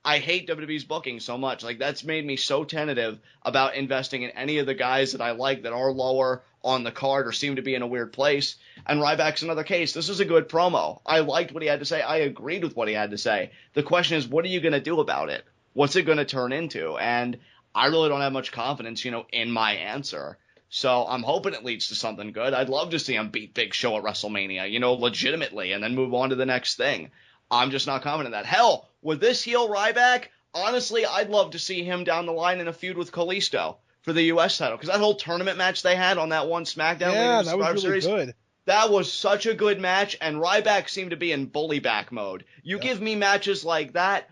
S2: I hate WWE's booking so much. Like, that's made me so tentative about investing in any of the guys that I like that are lower on the card or seem to be in a weird place. And Ryback's another case. This was a good promo. I liked what he had to say. I agreed with what he had to say. The question is, what are you going to do about it? What's it going to turn into? And I really don't have much confidence, in my answer. So I'm hoping it leads to something good. I'd love to see him beat Big Show at WrestleMania, legitimately, and then move on to the next thing. I'm just not confident in that. Hell, with this heel Ryback, honestly, I'd love to see him down the line in a feud with Kalisto for the U.S. title. Because that whole tournament match they had on that one SmackDown leading to
S3: that was really
S2: Series,
S3: good.
S2: that was such a good match, and Ryback seemed to be in bully back mode. You give me matches like that,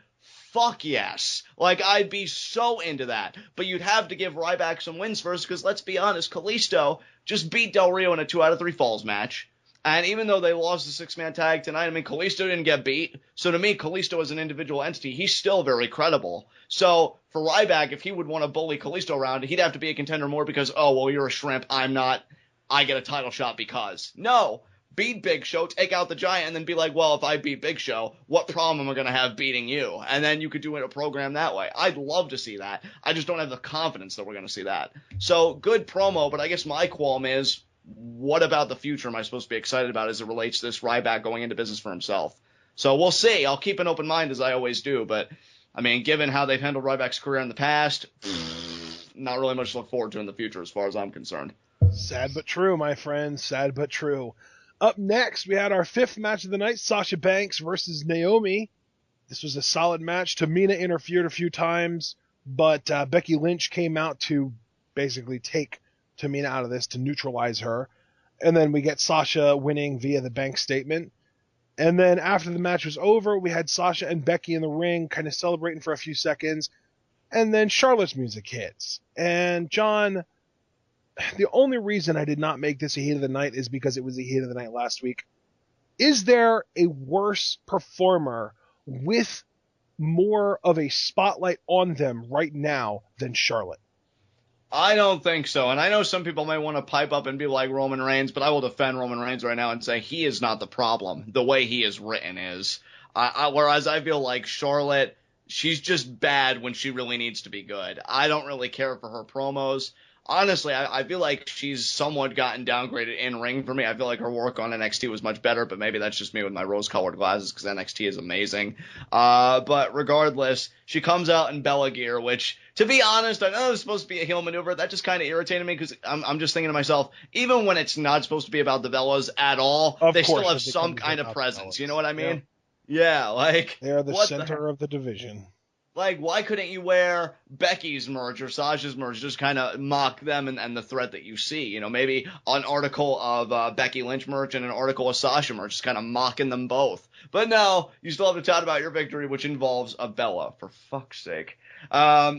S2: fuck yes. Like, I'd be so into that. But you'd have to give Ryback some wins first, because let's be honest, Kalisto just beat Del Rio in a 2 out of 3 falls match. And even though they lost the 6-man tag tonight, Kalisto didn't get beat. So to me, Kalisto as an individual entity, he's still very credible. So for Ryback, if he would want to bully Kalisto around, he'd have to be a contender more because, oh, well, you're a shrimp, I'm not, I get a title shot because. No, beat Big Show, take out the Giant, and then be like, well, if I beat Big Show, what problem am I going to have beating you? And then you could do a program that way. I'd love to see that. I just don't have the confidence that we're going to see that. So good promo, but I guess my qualm is, what about the future am I supposed to be excited about as it relates to this Ryback going into business for himself? So we'll see. I'll keep an open mind as I always do, but given how they've handled Ryback's career in the past, not really much to look forward to in the future as far as I'm concerned.
S3: Sad but true, my friend. Sad but true. Up next, we had our 5th match of the night, Sasha Banks versus Naomi. This was a solid match. Tamina interfered a few times, but Becky Lynch came out to basically take Tamina out of this to neutralize her. And then we get Sasha winning via the Banks statement. And then after the match was over, we had Sasha and Becky in the ring kind of celebrating for a few seconds. And then Charlotte's music hits. And John, the only reason I did not make this a heat of the night is because it was a heat of the night last week. Is there a worse performer with more of a spotlight on them right now than Charlotte?
S2: I don't think so. And I know some people may want to pipe up and be like Roman Reigns, but I will defend Roman Reigns right now and say he is not the problem. The way he is written is. Whereas I feel like Charlotte, she's just bad when she really needs to be good. I don't really care for her promos. Honestly, I feel like she's somewhat gotten downgraded in ring for me. I feel like her work on NXT was much better, but maybe that's just me with my rose-colored glasses because NXT is amazing. But regardless, she comes out in Bella gear, which, to be honest, I know it's supposed to be a heel maneuver. That just kind of irritated me because I'm just thinking to myself, even when it's not supposed to be about the Bellas at all, they still have some kind of presence. You know what I mean? Yeah, like...
S3: They are the center of the division.
S2: Like, why couldn't you wear Becky's merch or Sasha's merch? Just kind of mock them and the threat that you see. Maybe an article of Becky Lynch merch and an article of Sasha merch, just kind of mocking them both. But no, you still have to tout about your victory, which involves a Bella, for fuck's sake.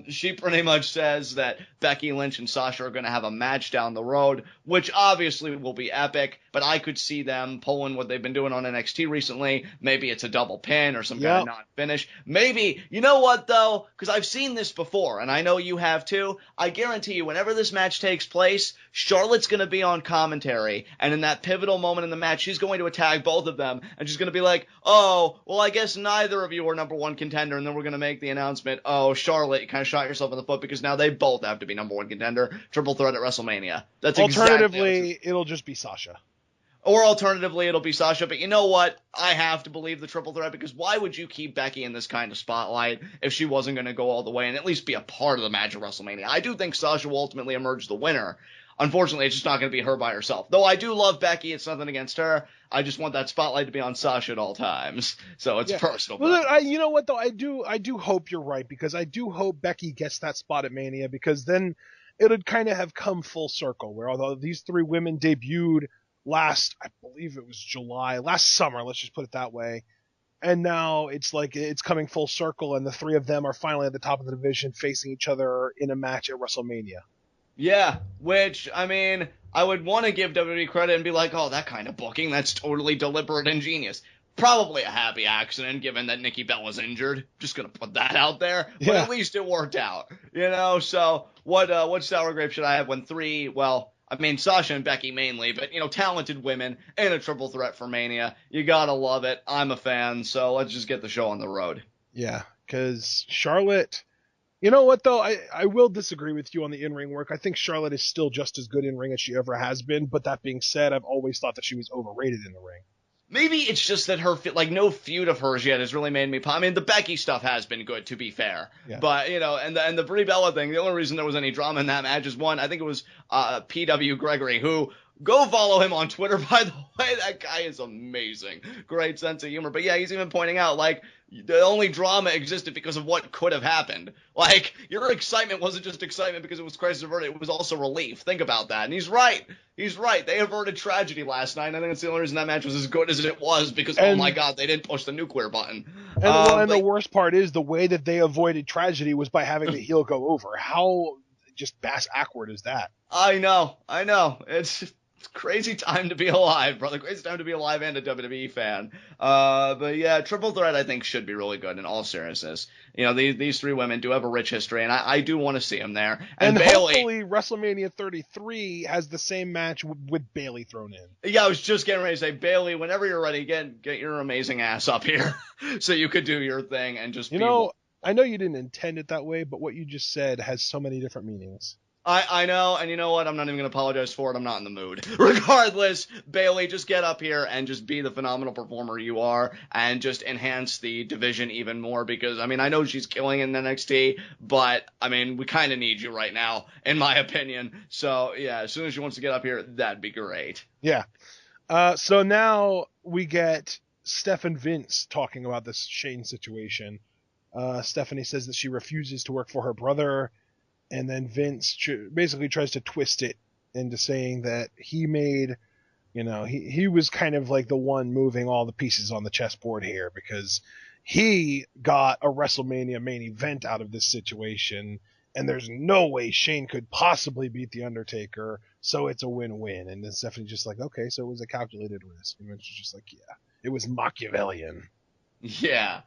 S2: She pretty much says that Becky Lynch and Sasha are going to have a match down the road, which obviously will be epic, but I could see them pulling what they've been doing on NXT recently. Maybe it's a double pin or some kind of non-finish. Maybe, you know what, though? Because I've seen this before, and I know you have too. I guarantee you, whenever this match takes place, Charlotte's going to be on commentary, and in that pivotal moment in the match, she's going to attack both of them, and she's going to be like, oh, well, I guess neither of you are number one contender, and then we're going to make the announcement, oh, Charlotte, you kind of shot yourself in the foot because now they both have to be number one contender, triple threat at WrestleMania. That's
S3: alternatively, it'll just be Sasha.
S2: Or alternatively, it'll be Sasha. But you know what? I have to believe the triple threat because why would you keep Becky in this kind of spotlight if she wasn't going to go all the way and at least be a part of the match at WrestleMania? I do think Sasha will ultimately emerge the winner. unfortunately, it's just not going to be her by herself. Though I do love Becky. It's nothing against her. I just want that spotlight to be on Sasha at all times. So it's personal.
S3: Well, you know what though? I do hope you're right, because I do hope Becky gets that spot at Mania, because then it would kind of have come full circle, where although these three women debuted I believe it was July, last summer, let's just put it that way. And now it's like it's coming full circle, and the three of them are finally at the top of the division facing each other in a match at WrestleMania.
S2: Yeah, which, I mean, I would want to give WWE credit and be like, oh, that kind of booking, that's totally deliberate and genius. Probably a happy accident, given that Nikki Bella was injured. Just gonna put that out there. But at least it worked out, you know? So what sour grape should I have when Sasha and Becky mainly, but, talented women in a triple threat for Mania. You gotta love it. I'm a fan, so let's just get the show on the road.
S3: Yeah, because Charlotte... You know what, though? I will disagree with you on the in-ring work. I think Charlotte is still just as good in-ring as she ever has been, but that being said, I've always thought that she was overrated in the ring.
S2: Maybe it's just that no feud of hers yet has really made me pop. I mean, the Becky stuff has been good, to be fair. Yeah. But, and the Brie Bella thing, the only reason there was any drama in that match is, one, I think it was P.W. Gregory, who... Go follow him on Twitter, by the way. That guy is amazing. Great sense of humor. But yeah, he's even pointing out, the only drama existed because of what could have happened. Your excitement wasn't just excitement because it was crisis averted. It was also relief. Think about that. And he's right. He's right. They averted tragedy last night. And I think that's the only reason that match was as good as it was, because, oh my God, they didn't push the nuclear button.
S3: And the worst part is the way that they avoided tragedy was by having the heel go over. How just bass-awkward is that?
S2: I know. It's crazy time to be alive, brother. Crazy time to be alive and a WWE fan. But yeah, Triple Threat I think should be really good in all seriousness. These three women do have a rich history, and I do want to see them there.
S3: And hopefully WrestleMania 33 has the same match with Bayley thrown in.
S2: Yeah, I was just getting ready to say, Bayley, whenever you're ready, get your amazing ass up here so you could do your thing and just
S3: I know you didn't intend it that way, but what you just said has so many different meanings.
S2: I know, and you know what? I'm not even going to apologize for it. I'm not in the mood. Regardless, Bayley, just get up here and just be the phenomenal performer you are and just enhance the division even more because, I know she's killing in NXT, but, we kind of need you right now, in my opinion. So, yeah, as soon as she wants to get up here, that'd be great.
S3: Yeah. So now we get Steph and Vince talking about this Shane situation. Stephanie says that she refuses to work for her brother. And then Vince basically tries to twist it into saying that he made, he was kind of like the one moving all the pieces on the chessboard here because he got a WrestleMania main event out of this situation, and there's no way Shane could possibly beat The Undertaker, so it's a win-win. And then Stephanie's just like, okay, so it was a calculated risk. And Vince was just like, yeah, it was Machiavellian.
S2: Yeah.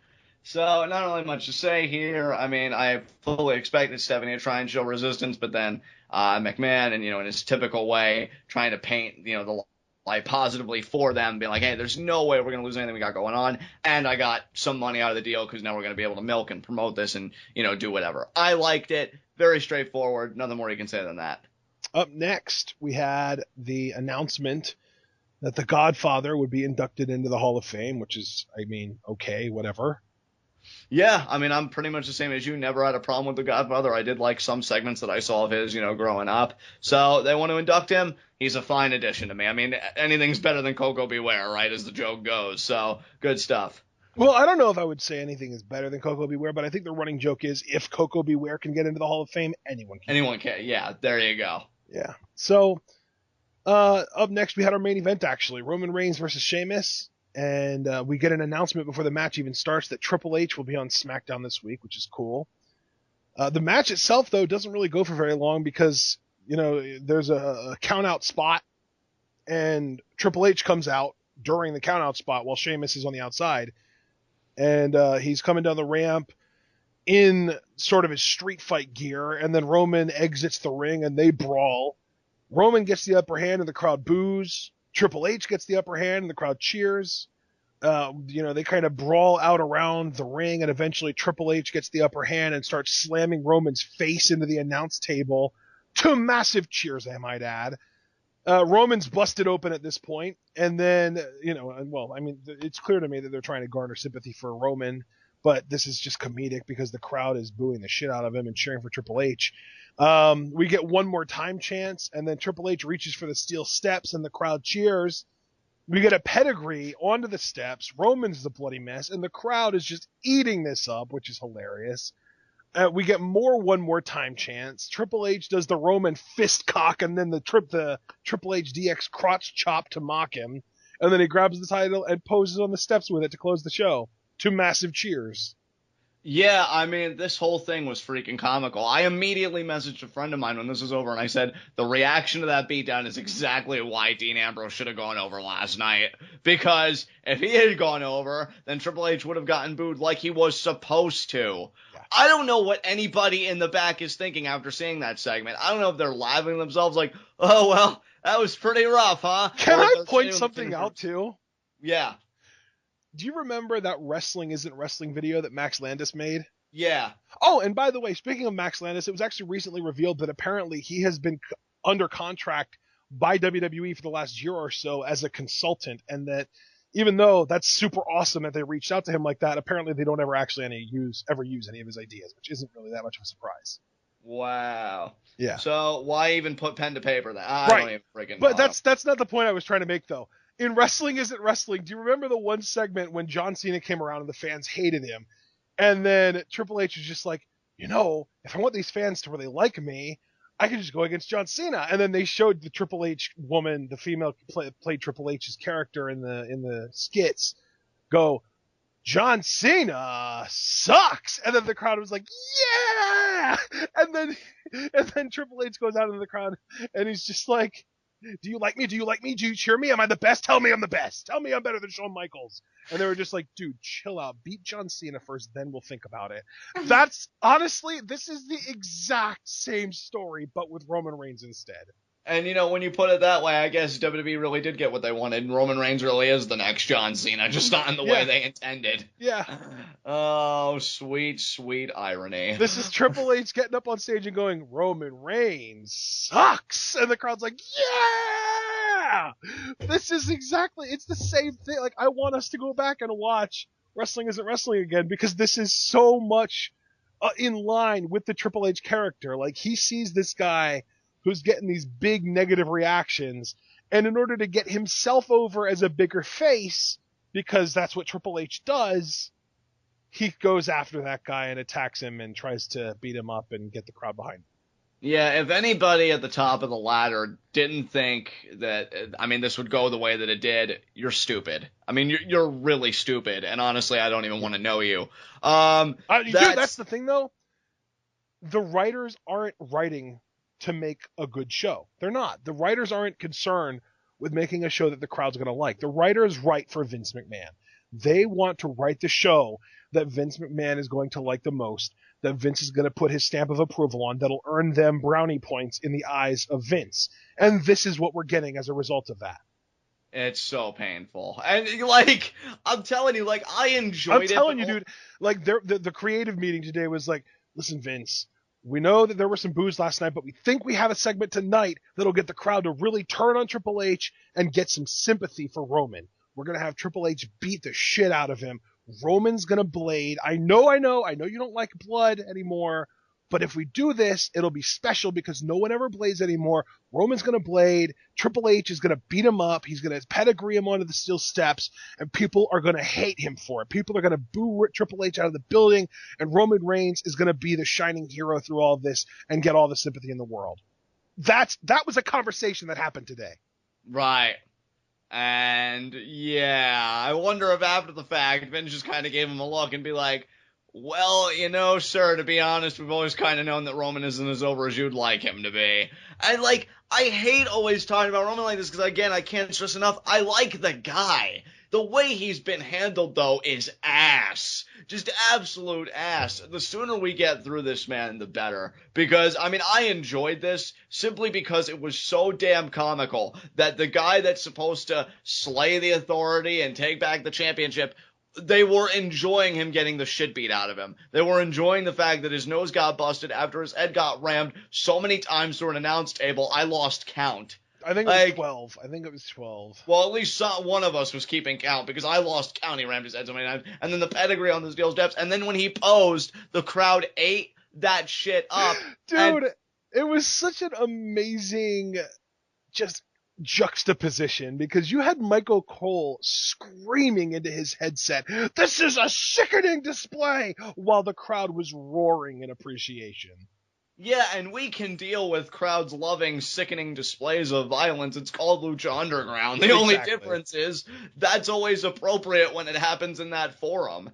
S2: So, not really much to say here. I fully expected Stephanie to try and show resistance, but then McMahon, and, in his typical way, trying to paint, the light positively for them, being like, hey, there's no way we're going to lose anything we got going on, and I got some money out of the deal because now we're going to be able to milk and promote this and, do whatever. I liked it. Very straightforward. Nothing more you can say than that.
S3: Up next, we had the announcement that The Godfather would be inducted into the Hall of Fame, which is, okay, whatever.
S2: Yeah, I'm pretty much the same as you. Never had a problem with The Godfather. I did like some segments that I saw of his, growing up. So they want to induct him. He's a fine addition to me. Anything's better than Coco Beware, right, as the joke goes. So good stuff.
S3: Well, I don't know if I would say anything is better than Coco Beware, but I think the running joke is if Coco Beware can get into the Hall of Fame, anyone can.
S2: Anyone can. Yeah, there you go.
S3: Yeah. So up next, we had our main event, actually. Roman Reigns versus Sheamus. And we get an announcement before the match even starts that Triple H will be on SmackDown this week, which is cool. The match itself, though, doesn't really go for very long because, there's a count-out spot, and Triple H comes out during the count-out spot while Sheamus is on the outside. And he's coming down the ramp in sort of his street fight gear, and then Roman exits the ring, and they brawl. Roman gets the upper hand, and the crowd boos. Triple H gets the upper hand and the crowd cheers. They kind of brawl out around the ring, and eventually Triple H gets the upper hand and starts slamming Roman's face into the announce table to massive cheers, I might add. Roman's busted open at this point, and then, it's clear to me that they're trying to garner sympathy for Roman, but this is just comedic because the crowd is booing the shit out of him and cheering for Triple H. We get one more time chance, and then Triple H reaches for the steel steps, and the crowd cheers. We get a pedigree onto the steps. Roman's the bloody mess, and the crowd is just eating this up, which is hilarious. We get one more time chance. Triple H does the Roman fist cock, and then the Triple H DX crotch chop to mock him, and then he grabs the title and poses on the steps with it to close the show. 2 massive cheers.
S2: Yeah, I mean, this whole thing was freaking comical. I immediately messaged a friend of mine when this was over, and I said, the reaction to that beatdown is exactly why Dean Ambrose should have gone over last night. Because if he had gone over, then Triple H would have gotten booed like he was supposed to. Yeah. I don't know what anybody in the back is thinking after seeing that segment. I don't know if they're laughing themselves like, oh, well, that was pretty rough, huh?
S3: Can I point something out, too?
S2: Yeah.
S3: Do you remember that Wrestling Isn't Wrestling video that Max Landis made?
S2: Yeah.
S3: Oh, and by the way, speaking of Max Landis, it was actually recently revealed that apparently he has been under contract by WWE for the last year or so as a consultant, and that even though that's super awesome that they reached out to him like that, apparently they don't ever actually use any of his ideas, which isn't really that much of a surprise.
S2: Wow.
S3: Yeah.
S2: So why even put pen to paper then? I don't even freaking
S3: know. But that's not the point I was trying to make, though. In Wrestling Isn't Wrestling, do you remember the one segment when John Cena came around and the fans hated him? And then Triple H was just like, if I want these fans to really like me, I can just go against John Cena. And then they showed the Triple H woman, the female played Triple H's character in the skits, go, John Cena sucks. And then the crowd was like, yeah! And then Triple H goes out into the crowd and he's just like, do you like me? Do you like me? Do you cheer me? Am I the best? Tell me I'm the best. Tell me I'm better than Shawn Michaels. And they were just like, dude, chill out. Beat John Cena first, then we'll think about it. That's, honestly, this is the exact same story, but with Roman Reigns instead.
S2: And, when you put it that way, I guess WWE really did get what they wanted. Roman Reigns really is the next John Cena, just not in the way they intended.
S3: Yeah.
S2: Oh, sweet, sweet irony.
S3: This is Triple H getting up on stage and going, Roman Reigns sucks! And the crowd's like, yeah! This is it's the same thing. Like, I want us to go back and watch Wrestling Isn't Wrestling again, because this is so much in line with the Triple H character. Like, he sees this guy who's getting these big negative reactions, and in order to get himself over as a bigger face, because that's what Triple H does, he goes after that guy and attacks him and tries to beat him up and get the crowd behind him.
S2: Yeah, if anybody at the top of the ladder didn't think that, this would go the way that it did, you're stupid. You're really stupid, and honestly, I don't even want to know you.
S3: That's the thing, though. The writers aren't writing to make a good show. They're not. The writers aren't concerned with making a show that the crowd's going to like. The writers write for Vince McMahon. They want to write the show that Vince McMahon is going to like the most, that Vince is going to put his stamp of approval on, that'll earn them brownie points in the eyes of Vince. And this is what we're getting as a result of that.
S2: It's so painful. And, I'm telling you, I enjoyed it.
S3: I'm telling you, dude, the creative meeting today was like, listen, Vince, we know that there were some boos last night, but we think we have a segment tonight that'll get the crowd to really turn on Triple H and get some sympathy for Roman. We're going to have Triple H beat the shit out of him. Roman's going to blade. I know you don't like blood anymore, but if we do this, it'll be special because no one ever blades anymore. Roman's going to blade. Triple H is going to beat him up. He's going to pedigree him onto the steel steps, and people are going to hate him for it. People are going to boo Triple H out of the building, and Roman Reigns is going to be the shining hero through all of this and get all the sympathy in the world. That was a conversation that happened today.
S2: Right. And, yeah, I wonder if after the fact, Vince just kind of gave him a look and be like, well, sir, to be honest, we've always kind of known that Roman isn't as over as you'd like him to be. I hate always talking about Roman like this because, again, I can't stress enough, I like the guy. The way he's been handled, though, is ass. Just absolute ass. The sooner we get through this, man, the better. Because, I enjoyed this simply because it was so damn comical that the guy that's supposed to slay the Authority and take back the championship, they were enjoying him getting the shit beat out of him. They were enjoying the fact that his nose got busted after his head got rammed so many times through an announce table, I lost count.
S3: I think it was 12. I think it was 12.
S2: Well, at least one of us was keeping count because I lost count. He rammed his head so many times. And then the pedigree on the steel steps. And then when he posed, the crowd ate that shit up.
S3: Dude, it was such an amazing just juxtaposition because you had Michael Cole screaming into his headset, "This is a sickening display," while the crowd was roaring in appreciation.
S2: Yeah, and we can deal with crowds loving sickening displays of violence. It's called Lucha Underground. The only difference is that's always appropriate when it happens in that forum.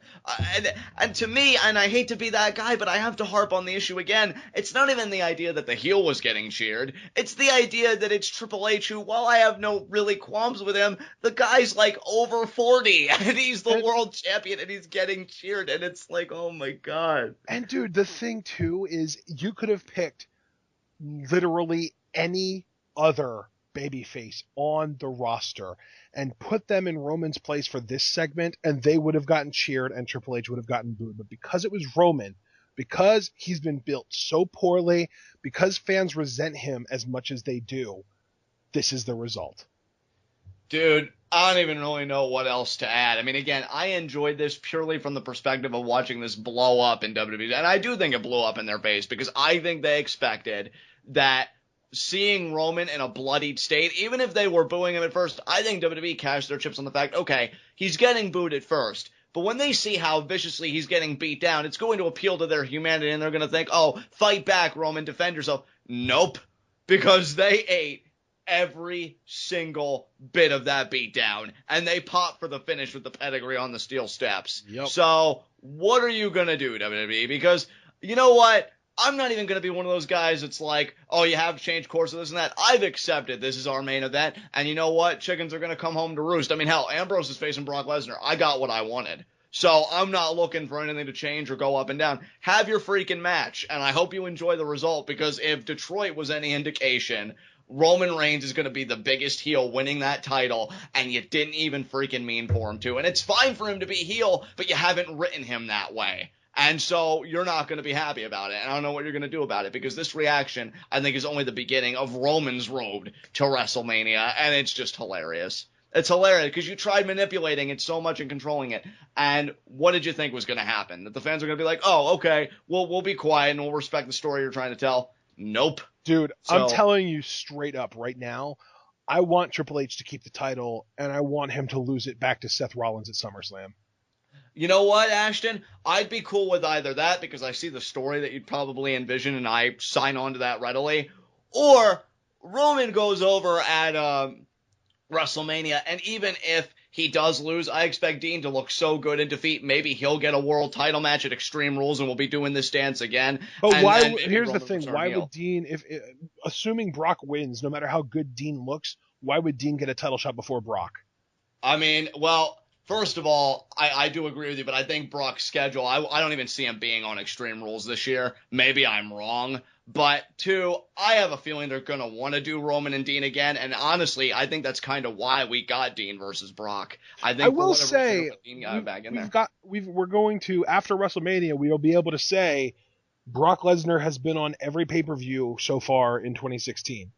S2: And to me, and I hate to be that guy, but I have to harp on the issue again, it's not even the idea that the heel was getting cheered. It's the idea that it's Triple H who, while I have no really qualms with him, the guy's like over 40, and he's the world champion, and he's getting cheered, and it's like, oh my god.
S3: And dude, the thing too is you could have picked literally any other babyface on the roster and put them in Roman's place for this segment, and they would have gotten cheered and Triple H would have gotten booed. But because it was Roman, because he's been built so poorly, because fans resent him as much as they do, this is the result.
S2: Dude, I don't even really know what else to add. I mean, again, I enjoyed this purely from the perspective of watching this blow up in WWE. And I do think it blew up in their face because I think they expected that seeing Roman in a bloodied state, even if they were booing him at first, I think WWE cashed their chips on the fact, okay, he's getting booed at first. But when they see how viciously he's getting beat down, it's going to appeal to their humanity and they're going to think, oh, fight back, Roman, defend yourself. Nope. Because they ate every single bit of that beatdown, and they pop for the finish with the pedigree on the steel steps.
S3: Yep.
S2: So, what are you gonna do, WWE? Because, you know what? I'm not even gonna be one of those guys that's like, oh, you have to change course of this and that. I've accepted this is our main event, and you know what? Chickens are gonna come home to roost. I mean, hell, Ambrose is facing Brock Lesnar. I got what I wanted. So, I'm not looking for anything to change or go up and down. Have your freaking match, and I hope you enjoy the result, because if Detroit was any indication, Roman Reigns is going to be the biggest heel winning that title, and you didn't even freaking mean for him to. And it's fine for him to be heel, but you haven't written him that way. And so you're not going to be happy about it. And I don't know what you're going to do about it, because this reaction, I think, is only the beginning of Roman's road to WrestleMania, and it's just hilarious. It's hilarious, because you tried manipulating it so much and controlling it. And what did you think was going to happen? That the fans are going to be like, oh, okay, we'll be quiet and we'll respect the story you're trying to tell? Nope.
S3: Dude, I'm telling you straight up right now, I want Triple H to keep the title, and I want him to lose it back to Seth Rollins at SummerSlam.
S2: You know what, Ashton? I'd be cool with either that, because I see the story that you'd probably envision, and I sign on to that readily. Or Roman goes over at WrestleMania, and even if he does lose, I expect Dean to look so good in defeat. Maybe he'll get a world title match at Extreme Rules, and we'll be doing this dance again.
S3: But here's the thing. Why would Dean, assuming Brock wins, no matter how good Dean looks, why would Dean get a title shot before Brock?
S2: I mean, well, first of all, I do agree with you, but I think Brock's schedule, I don't even see him being on Extreme Rules this year. Maybe I'm wrong. But, two, I have a feeling they're going to want to do Roman and Dean again, and honestly, I think that's kind of why we got Dean versus Brock. I will say,
S3: we're going to, after WrestleMania, we'll be able to say Brock Lesnar has been on every pay-per-view so far in 2016.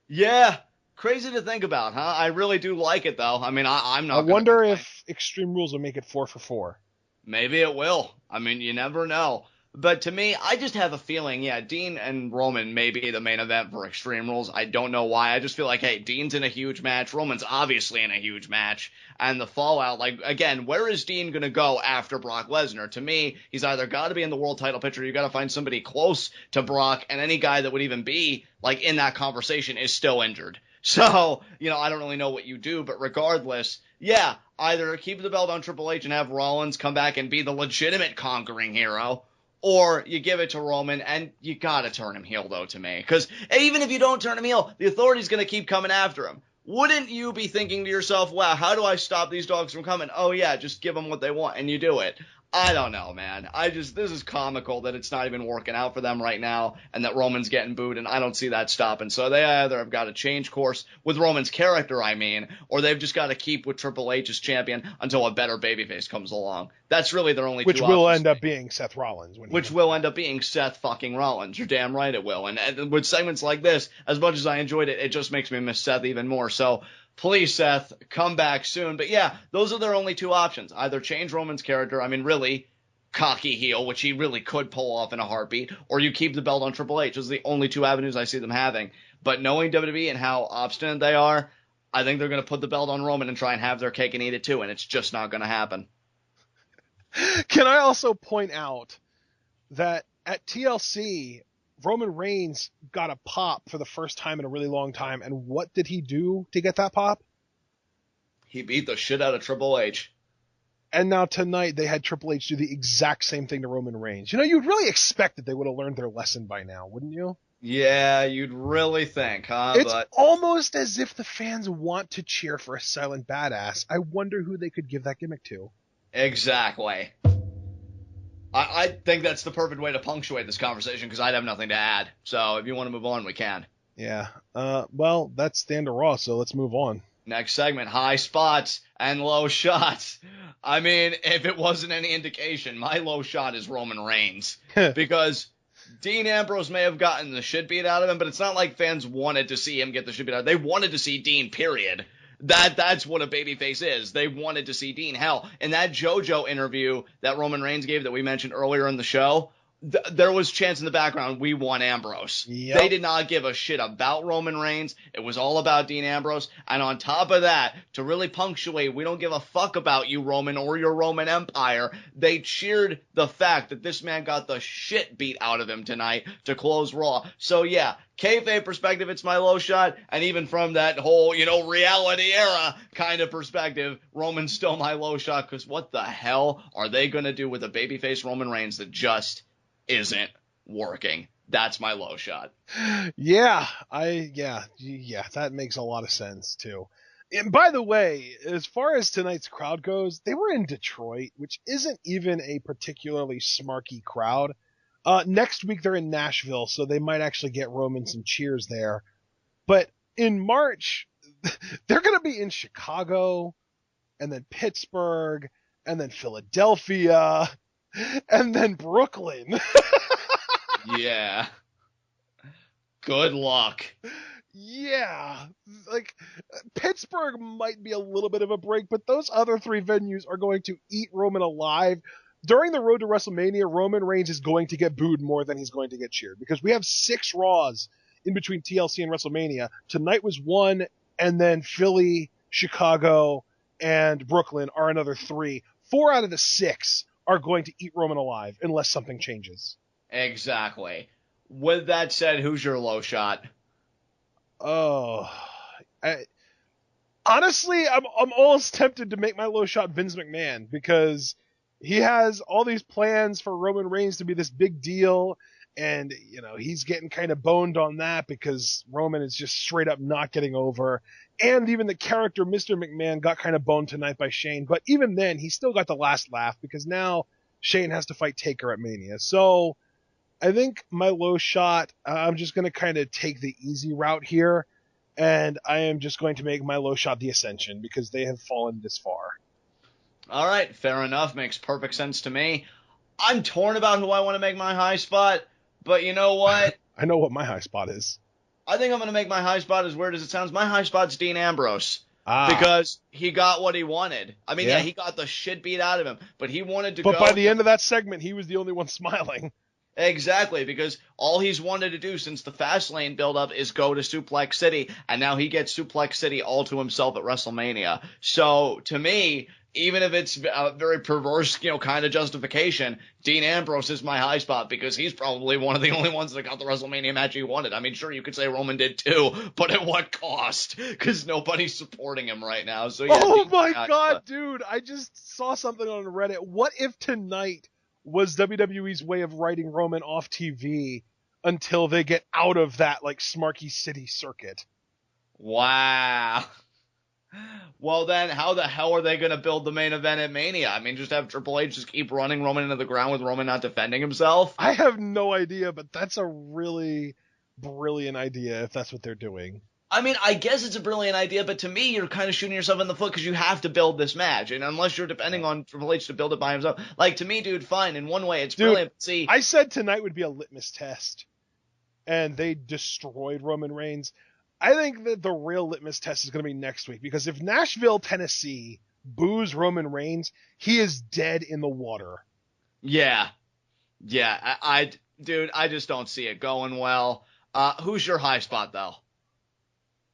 S2: Yeah, crazy to think about, huh? I really do like it, though. I mean, I'm not.
S3: I wonder if Extreme Rules will make it 4 for 4.
S2: Maybe it will. I mean, you never know. But to me, I just have a feeling, yeah, Dean and Roman may be the main event for Extreme Rules. I don't know why. I just feel like, hey, Dean's in a huge match. Roman's obviously in a huge match. And the fallout, like, again, where is Dean going to go after Brock Lesnar? To me, he's either got to be in the world title picture, you got to find somebody close to Brock, and any guy that would even be, like, in that conversation is still injured. So, you know, I don't really know what you do, but regardless, yeah, either keep the belt on Triple H and have Rollins come back and be the legitimate conquering hero, or you give it to Roman, and you gotta turn him heel, though, to me. Because even if you don't turn him heel, the Authority's gonna keep coming after him. Wouldn't you be thinking to yourself, wow, how do I stop these dogs from coming? Oh, yeah, just give them what they want, and you do it. I don't know, man. This is comical that it's not even working out for them right now and that Roman's getting booed, and I don't see that stopping. So they either have got to change course with Roman's character, or they've just got to keep with Triple H as champion until a better babyface comes along. That's really their only two options.
S3: Which will end up being Seth Rollins.
S2: Which will end up being Seth fucking Rollins. You're damn right it will. And with segments like this, as much as I enjoyed it, it just makes me miss Seth even more. So please, Seth, come back soon. But yeah, those are their only two options. Either change Roman's character, really cocky heel, which he really could pull off in a heartbeat, or you keep the belt on Triple H. Those are the only two avenues I see them having. But knowing WWE and how obstinate they are, I think they're going to put the belt on Roman and try and have their cake and eat it too, and it's just not going to happen.
S3: Can I also point out that at TLC, Roman Reigns got a pop for the first time in a really long time, and what did he do to get that pop?
S2: He beat the shit out of Triple H.
S3: And now tonight they had Triple H do the exact same thing to Roman Reigns. You'd really expect that they would have learned their lesson by now, wouldn't you?
S2: Yeah, you'd really think, huh?
S3: It's almost as if the fans want to cheer for a silent badass. I wonder who they could give that gimmick to.
S2: Exactly. I think that's the perfect way to punctuate this conversation because I'd have nothing to add. So if you want to move on, we can.
S3: Yeah. Well, that's the end of Raw, so let's move on.
S2: Next segment, high spots and low shots. If it wasn't any indication, my low shot is Roman Reigns. Because Dean Ambrose may have gotten the shit beat out of him, but it's not like fans wanted to see him get the shit beat out of him. They wanted to see Dean, period. That's what a babyface is. They wanted to see Dean. Hell, in that JoJo interview that Roman Reigns gave that we mentioned earlier in the show, there was chants in the background, we want Ambrose.
S3: Yep.
S2: They did not give a shit about Roman Reigns. It was all about Dean Ambrose. And on top of that, to really punctuate, we don't give a fuck about you, Roman, or your Roman Empire, they cheered the fact that this man got the shit beat out of him tonight to close Raw. So yeah, kayfabe perspective, it's my low shot. And even from that whole, reality era kind of perspective, Roman's still my low shot. Because what the hell are they going to do with a babyface Roman Reigns that just isn't working? That's my low shot.
S3: Yeah, that makes a lot of sense too. And by the way, as far as tonight's crowd goes, they were in Detroit, which isn't even a particularly smarky crowd. Next week they're in Nashville, so they might actually get Roman some cheers there. But in March, they're going to be in Chicago, and then Pittsburgh, and then Philadelphia, and then Brooklyn.
S2: Yeah. Good luck.
S3: Yeah. Pittsburgh might be a little bit of a break, but those other three venues are going to eat Roman alive. During the road to WrestleMania, Roman Reigns is going to get booed more than he's going to get cheered because we have 6 Raws in between TLC and WrestleMania. Tonight was 1, and then Philly, Chicago, and Brooklyn are another 3. 4 out of the 6 are going to eat Roman alive unless something changes.
S2: Exactly. With that said, who's your low shot?
S3: Oh, honestly, I'm almost tempted to make my low shot Vince McMahon because he has all these plans for Roman Reigns to be this big deal, and he's getting kind of boned on that because Roman is just straight up not getting over. And even the character Mr. McMahon got kind of boned tonight by Shane, but even then he still got the last laugh because now Shane has to fight Taker at Mania. So I think my low shot, I'm just going to kind of take the easy route here, and I am just going to make my low shot the Ascension because they have fallen this far. All
S2: right, fair enough. Makes perfect sense to me. I'm torn about who I want to make my high spot, but you know what?
S3: I know what my high spot is.
S2: I think I'm going to make my high spot, as weird as it sounds, my high spot's Dean Ambrose. Because he got what he wanted. Yeah, he got the shit beat out of him, but he wanted to go.
S3: But by the end of that segment, he was the only one smiling.
S2: Exactly, because all he's wanted to do since the Fastlane build-up is go to Suplex City, and now he gets Suplex City all to himself at WrestleMania. So, to me, even if it's a very perverse, kind of justification, Dean Ambrose is my high spot because he's probably one of the only ones that got the WrestleMania match he wanted. Sure, you could say Roman did too, but at what cost? Because nobody's supporting him right now. So yeah.
S3: Oh my God, dude! I just saw something on Reddit. What if tonight was WWE's way of writing Roman off TV until they get out of that smarky city circuit?
S2: Wow. Well, then, how the hell are they going to build the main event at Mania? I mean, just have Triple H just keep running Roman into the ground with Roman not defending himself?
S3: I have no idea, but that's a really brilliant idea if that's what they're doing.
S2: I mean, I guess it's a brilliant idea, but to me, you're kind of shooting yourself in the foot because you have to build this match. And unless you're depending on Triple H to build it by himself, like, to me, dude, fine. In one way, it's brilliant. See,
S3: I said tonight would be a litmus test, and they destroyed Roman Reigns. I think that the real litmus test is going to be next week, because if Nashville, Tennessee boos Roman Reigns, he is dead in the water.
S2: Yeah. Dude, I just don't see it going well. Who's your high spot, though?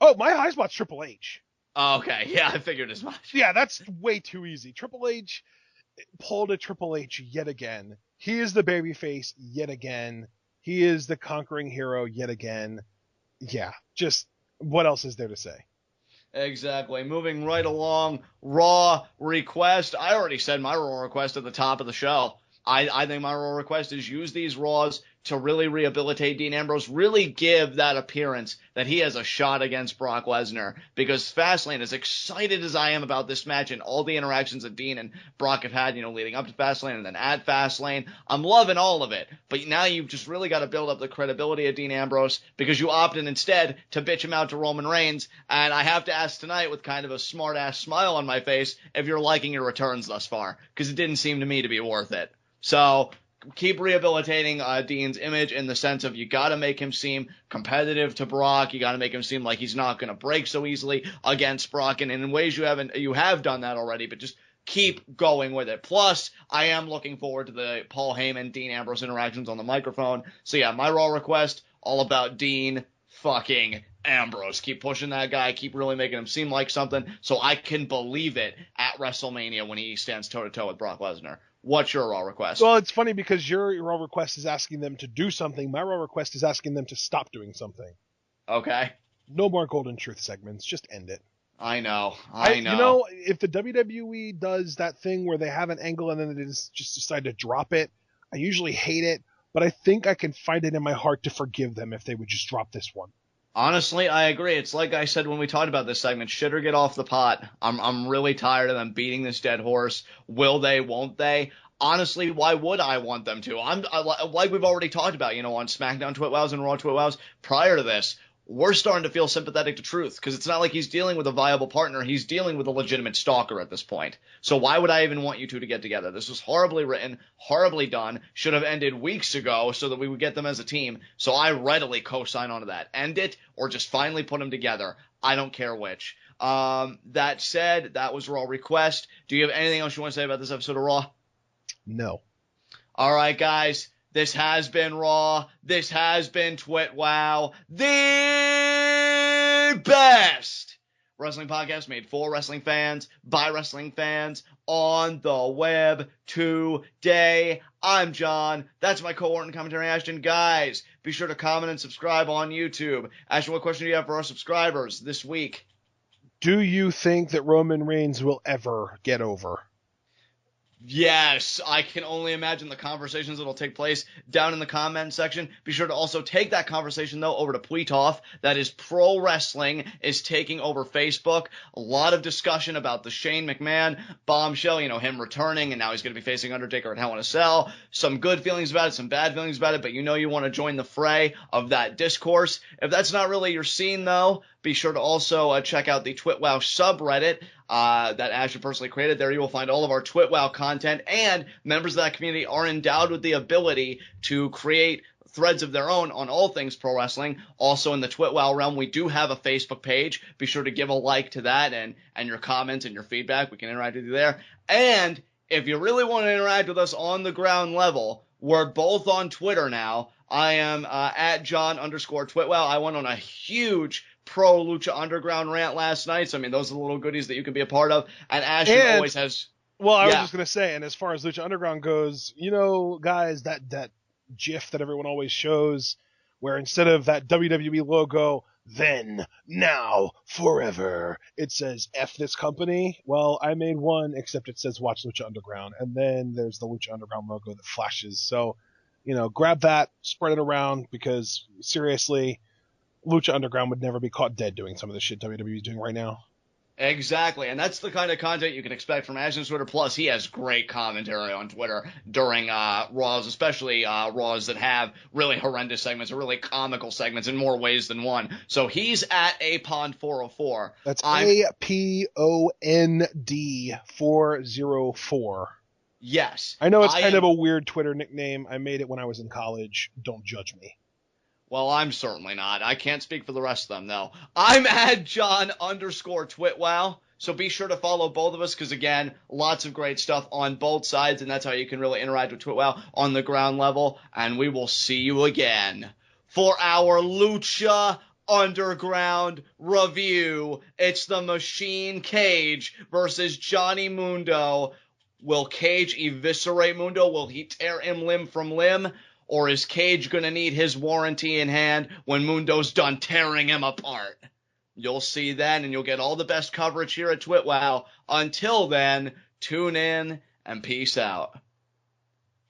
S3: Oh, my high spot's Triple H.
S2: Okay, yeah, I figured as much.
S3: Yeah, that's way too easy. Triple H pulled a Triple H yet again. He is the babyface yet again. He is the conquering hero yet again. Yeah, just what else is there to say?
S2: Exactly. Moving right along, Raw request. I already said my Raw request at the top of the show. I think my Raw request is use these Raws to really rehabilitate Dean Ambrose, really give that appearance that he has a shot against Brock Lesnar. Because Fastlane, as excited as I am about this match and all the interactions that Dean and Brock have had, leading up to Fastlane and then at Fastlane, I'm loving all of it. But now you've just really got to build up the credibility of Dean Ambrose because you opted instead to bitch him out to Roman Reigns. And I have to ask tonight with kind of a smart-ass smile on my face if you're liking your returns thus far, because it didn't seem to me to be worth it. So keep rehabilitating Dean's image in the sense of you got to make him seem competitive to Brock. You got to make him seem like he's not going to break so easily against Brock. And in ways you have done that already, but just keep going with it. Plus, I am looking forward to the Paul Heyman, Dean Ambrose interactions on the microphone. So yeah, my Raw request, all about Dean fucking Ambrose. Keep pushing that guy. Keep really making him seem like something so I can believe it at WrestleMania when he stands toe-to-toe with Brock Lesnar. What's your Raw request?
S3: Well, it's funny because your Raw request is asking them to do something. My Raw request is asking them to stop doing something.
S2: Okay.
S3: No more Golden Truth segments. Just end it.
S2: I know.
S3: If the WWE does that thing where they have an angle and then they just decide to drop it, I usually hate it, but I think I can find it in my heart to forgive them if they would just drop this one.
S2: Honestly, I agree. It's like I said when we talked about this segment, shit or get off the pot. I'm really tired of them beating this dead horse. Will they, won't they? Honestly, why would I want them to? Like we've already talked about, on SmackDown TWitWows and Raw TWitWows prior to this, we're starting to feel sympathetic to Truth because it's not like he's dealing with a viable partner. He's dealing with a legitimate stalker at this point. So why would I even want you two to get together? This was horribly written, horribly done, should have ended weeks ago so that we would get them as a team. So I readily co-sign onto that. End it or just finally put them together. I don't care which. That said, that was Raw request. Do you have anything else you want to say about this episode of Raw?
S3: No.
S2: All right, guys. This has been Raw. This has been TWitWoW. The best wrestling podcast made for wrestling fans, by wrestling fans, on the web today. I'm John. That's my cohort and commentary, Ashton. Guys, be sure to comment and subscribe on YouTube. Ashton, what question do you have for our subscribers this week?
S3: Do you think that Roman Reigns will ever get over?
S2: Yes, I can only imagine the conversations that'll take place down in the comment section. Be sure to also take that conversation, though, over to Pweetoff. That is Pro Wrestling is taking over Facebook. A lot of discussion about the Shane McMahon bombshell, him returning, and now he's going to be facing Undertaker at Hell in a Cell. Some good feelings about it, some bad feelings about it, but you want to join the fray of that discourse. If that's not really your scene, though, be sure to also check out the TWitWoW subreddit that Ashton personally created. There you will find all of our TWitWoW content, and members of that community are endowed with the ability to create threads of their own on all things pro wrestling. Also in the TWitWoW realm, we do have a Facebook page. Be sure to give a like to that and your comments and your feedback. We can interact with you there. And if you really want to interact with us on the ground level, we're both on Twitter now. I am at John_TWitWoW. I went on a huge pro Lucha Underground rant last night. So, those are the little goodies that you can be a part of. And Ashton always has...
S3: Well, I was just going to say, and as far as Lucha Underground goes, guys, that GIF that everyone always shows, where instead of that WWE logo, then, now, forever, it says F this company. Well, I made one, except it says Watch Lucha Underground. And then there's the Lucha Underground logo that flashes. So, grab that, spread it around, because seriously, Lucha Underground would never be caught dead doing some of the shit WWE is doing right now.
S2: Exactly, and that's the kind of content you can expect from Ashton's Twitter. Plus, he has great commentary on Twitter during Raws, especially Raws that have really horrendous segments or really comical segments in more ways than one. So he's at apond404.
S3: That's APOND 404.
S2: Yes.
S3: I know it's kind of a weird Twitter nickname. I made it when I was in college. Don't judge me.
S2: Well, I'm certainly not. I can't speak for the rest of them, though. I'm at John_TWitWoW, so be sure to follow both of us, because, again, lots of great stuff on both sides, and that's how you can really interact with TWitWoW on the ground level, and we will see you again for our Lucha Underground review. It's the Machine Cage versus Johnny Mundo. Will Cage eviscerate Mundo? Will he tear him limb from limb? Or is Cage going to need his warranty in hand when Mundo's done tearing him apart? You'll see then, and you'll get all the best coverage here at TWitWoW. Until then, tune in and peace out.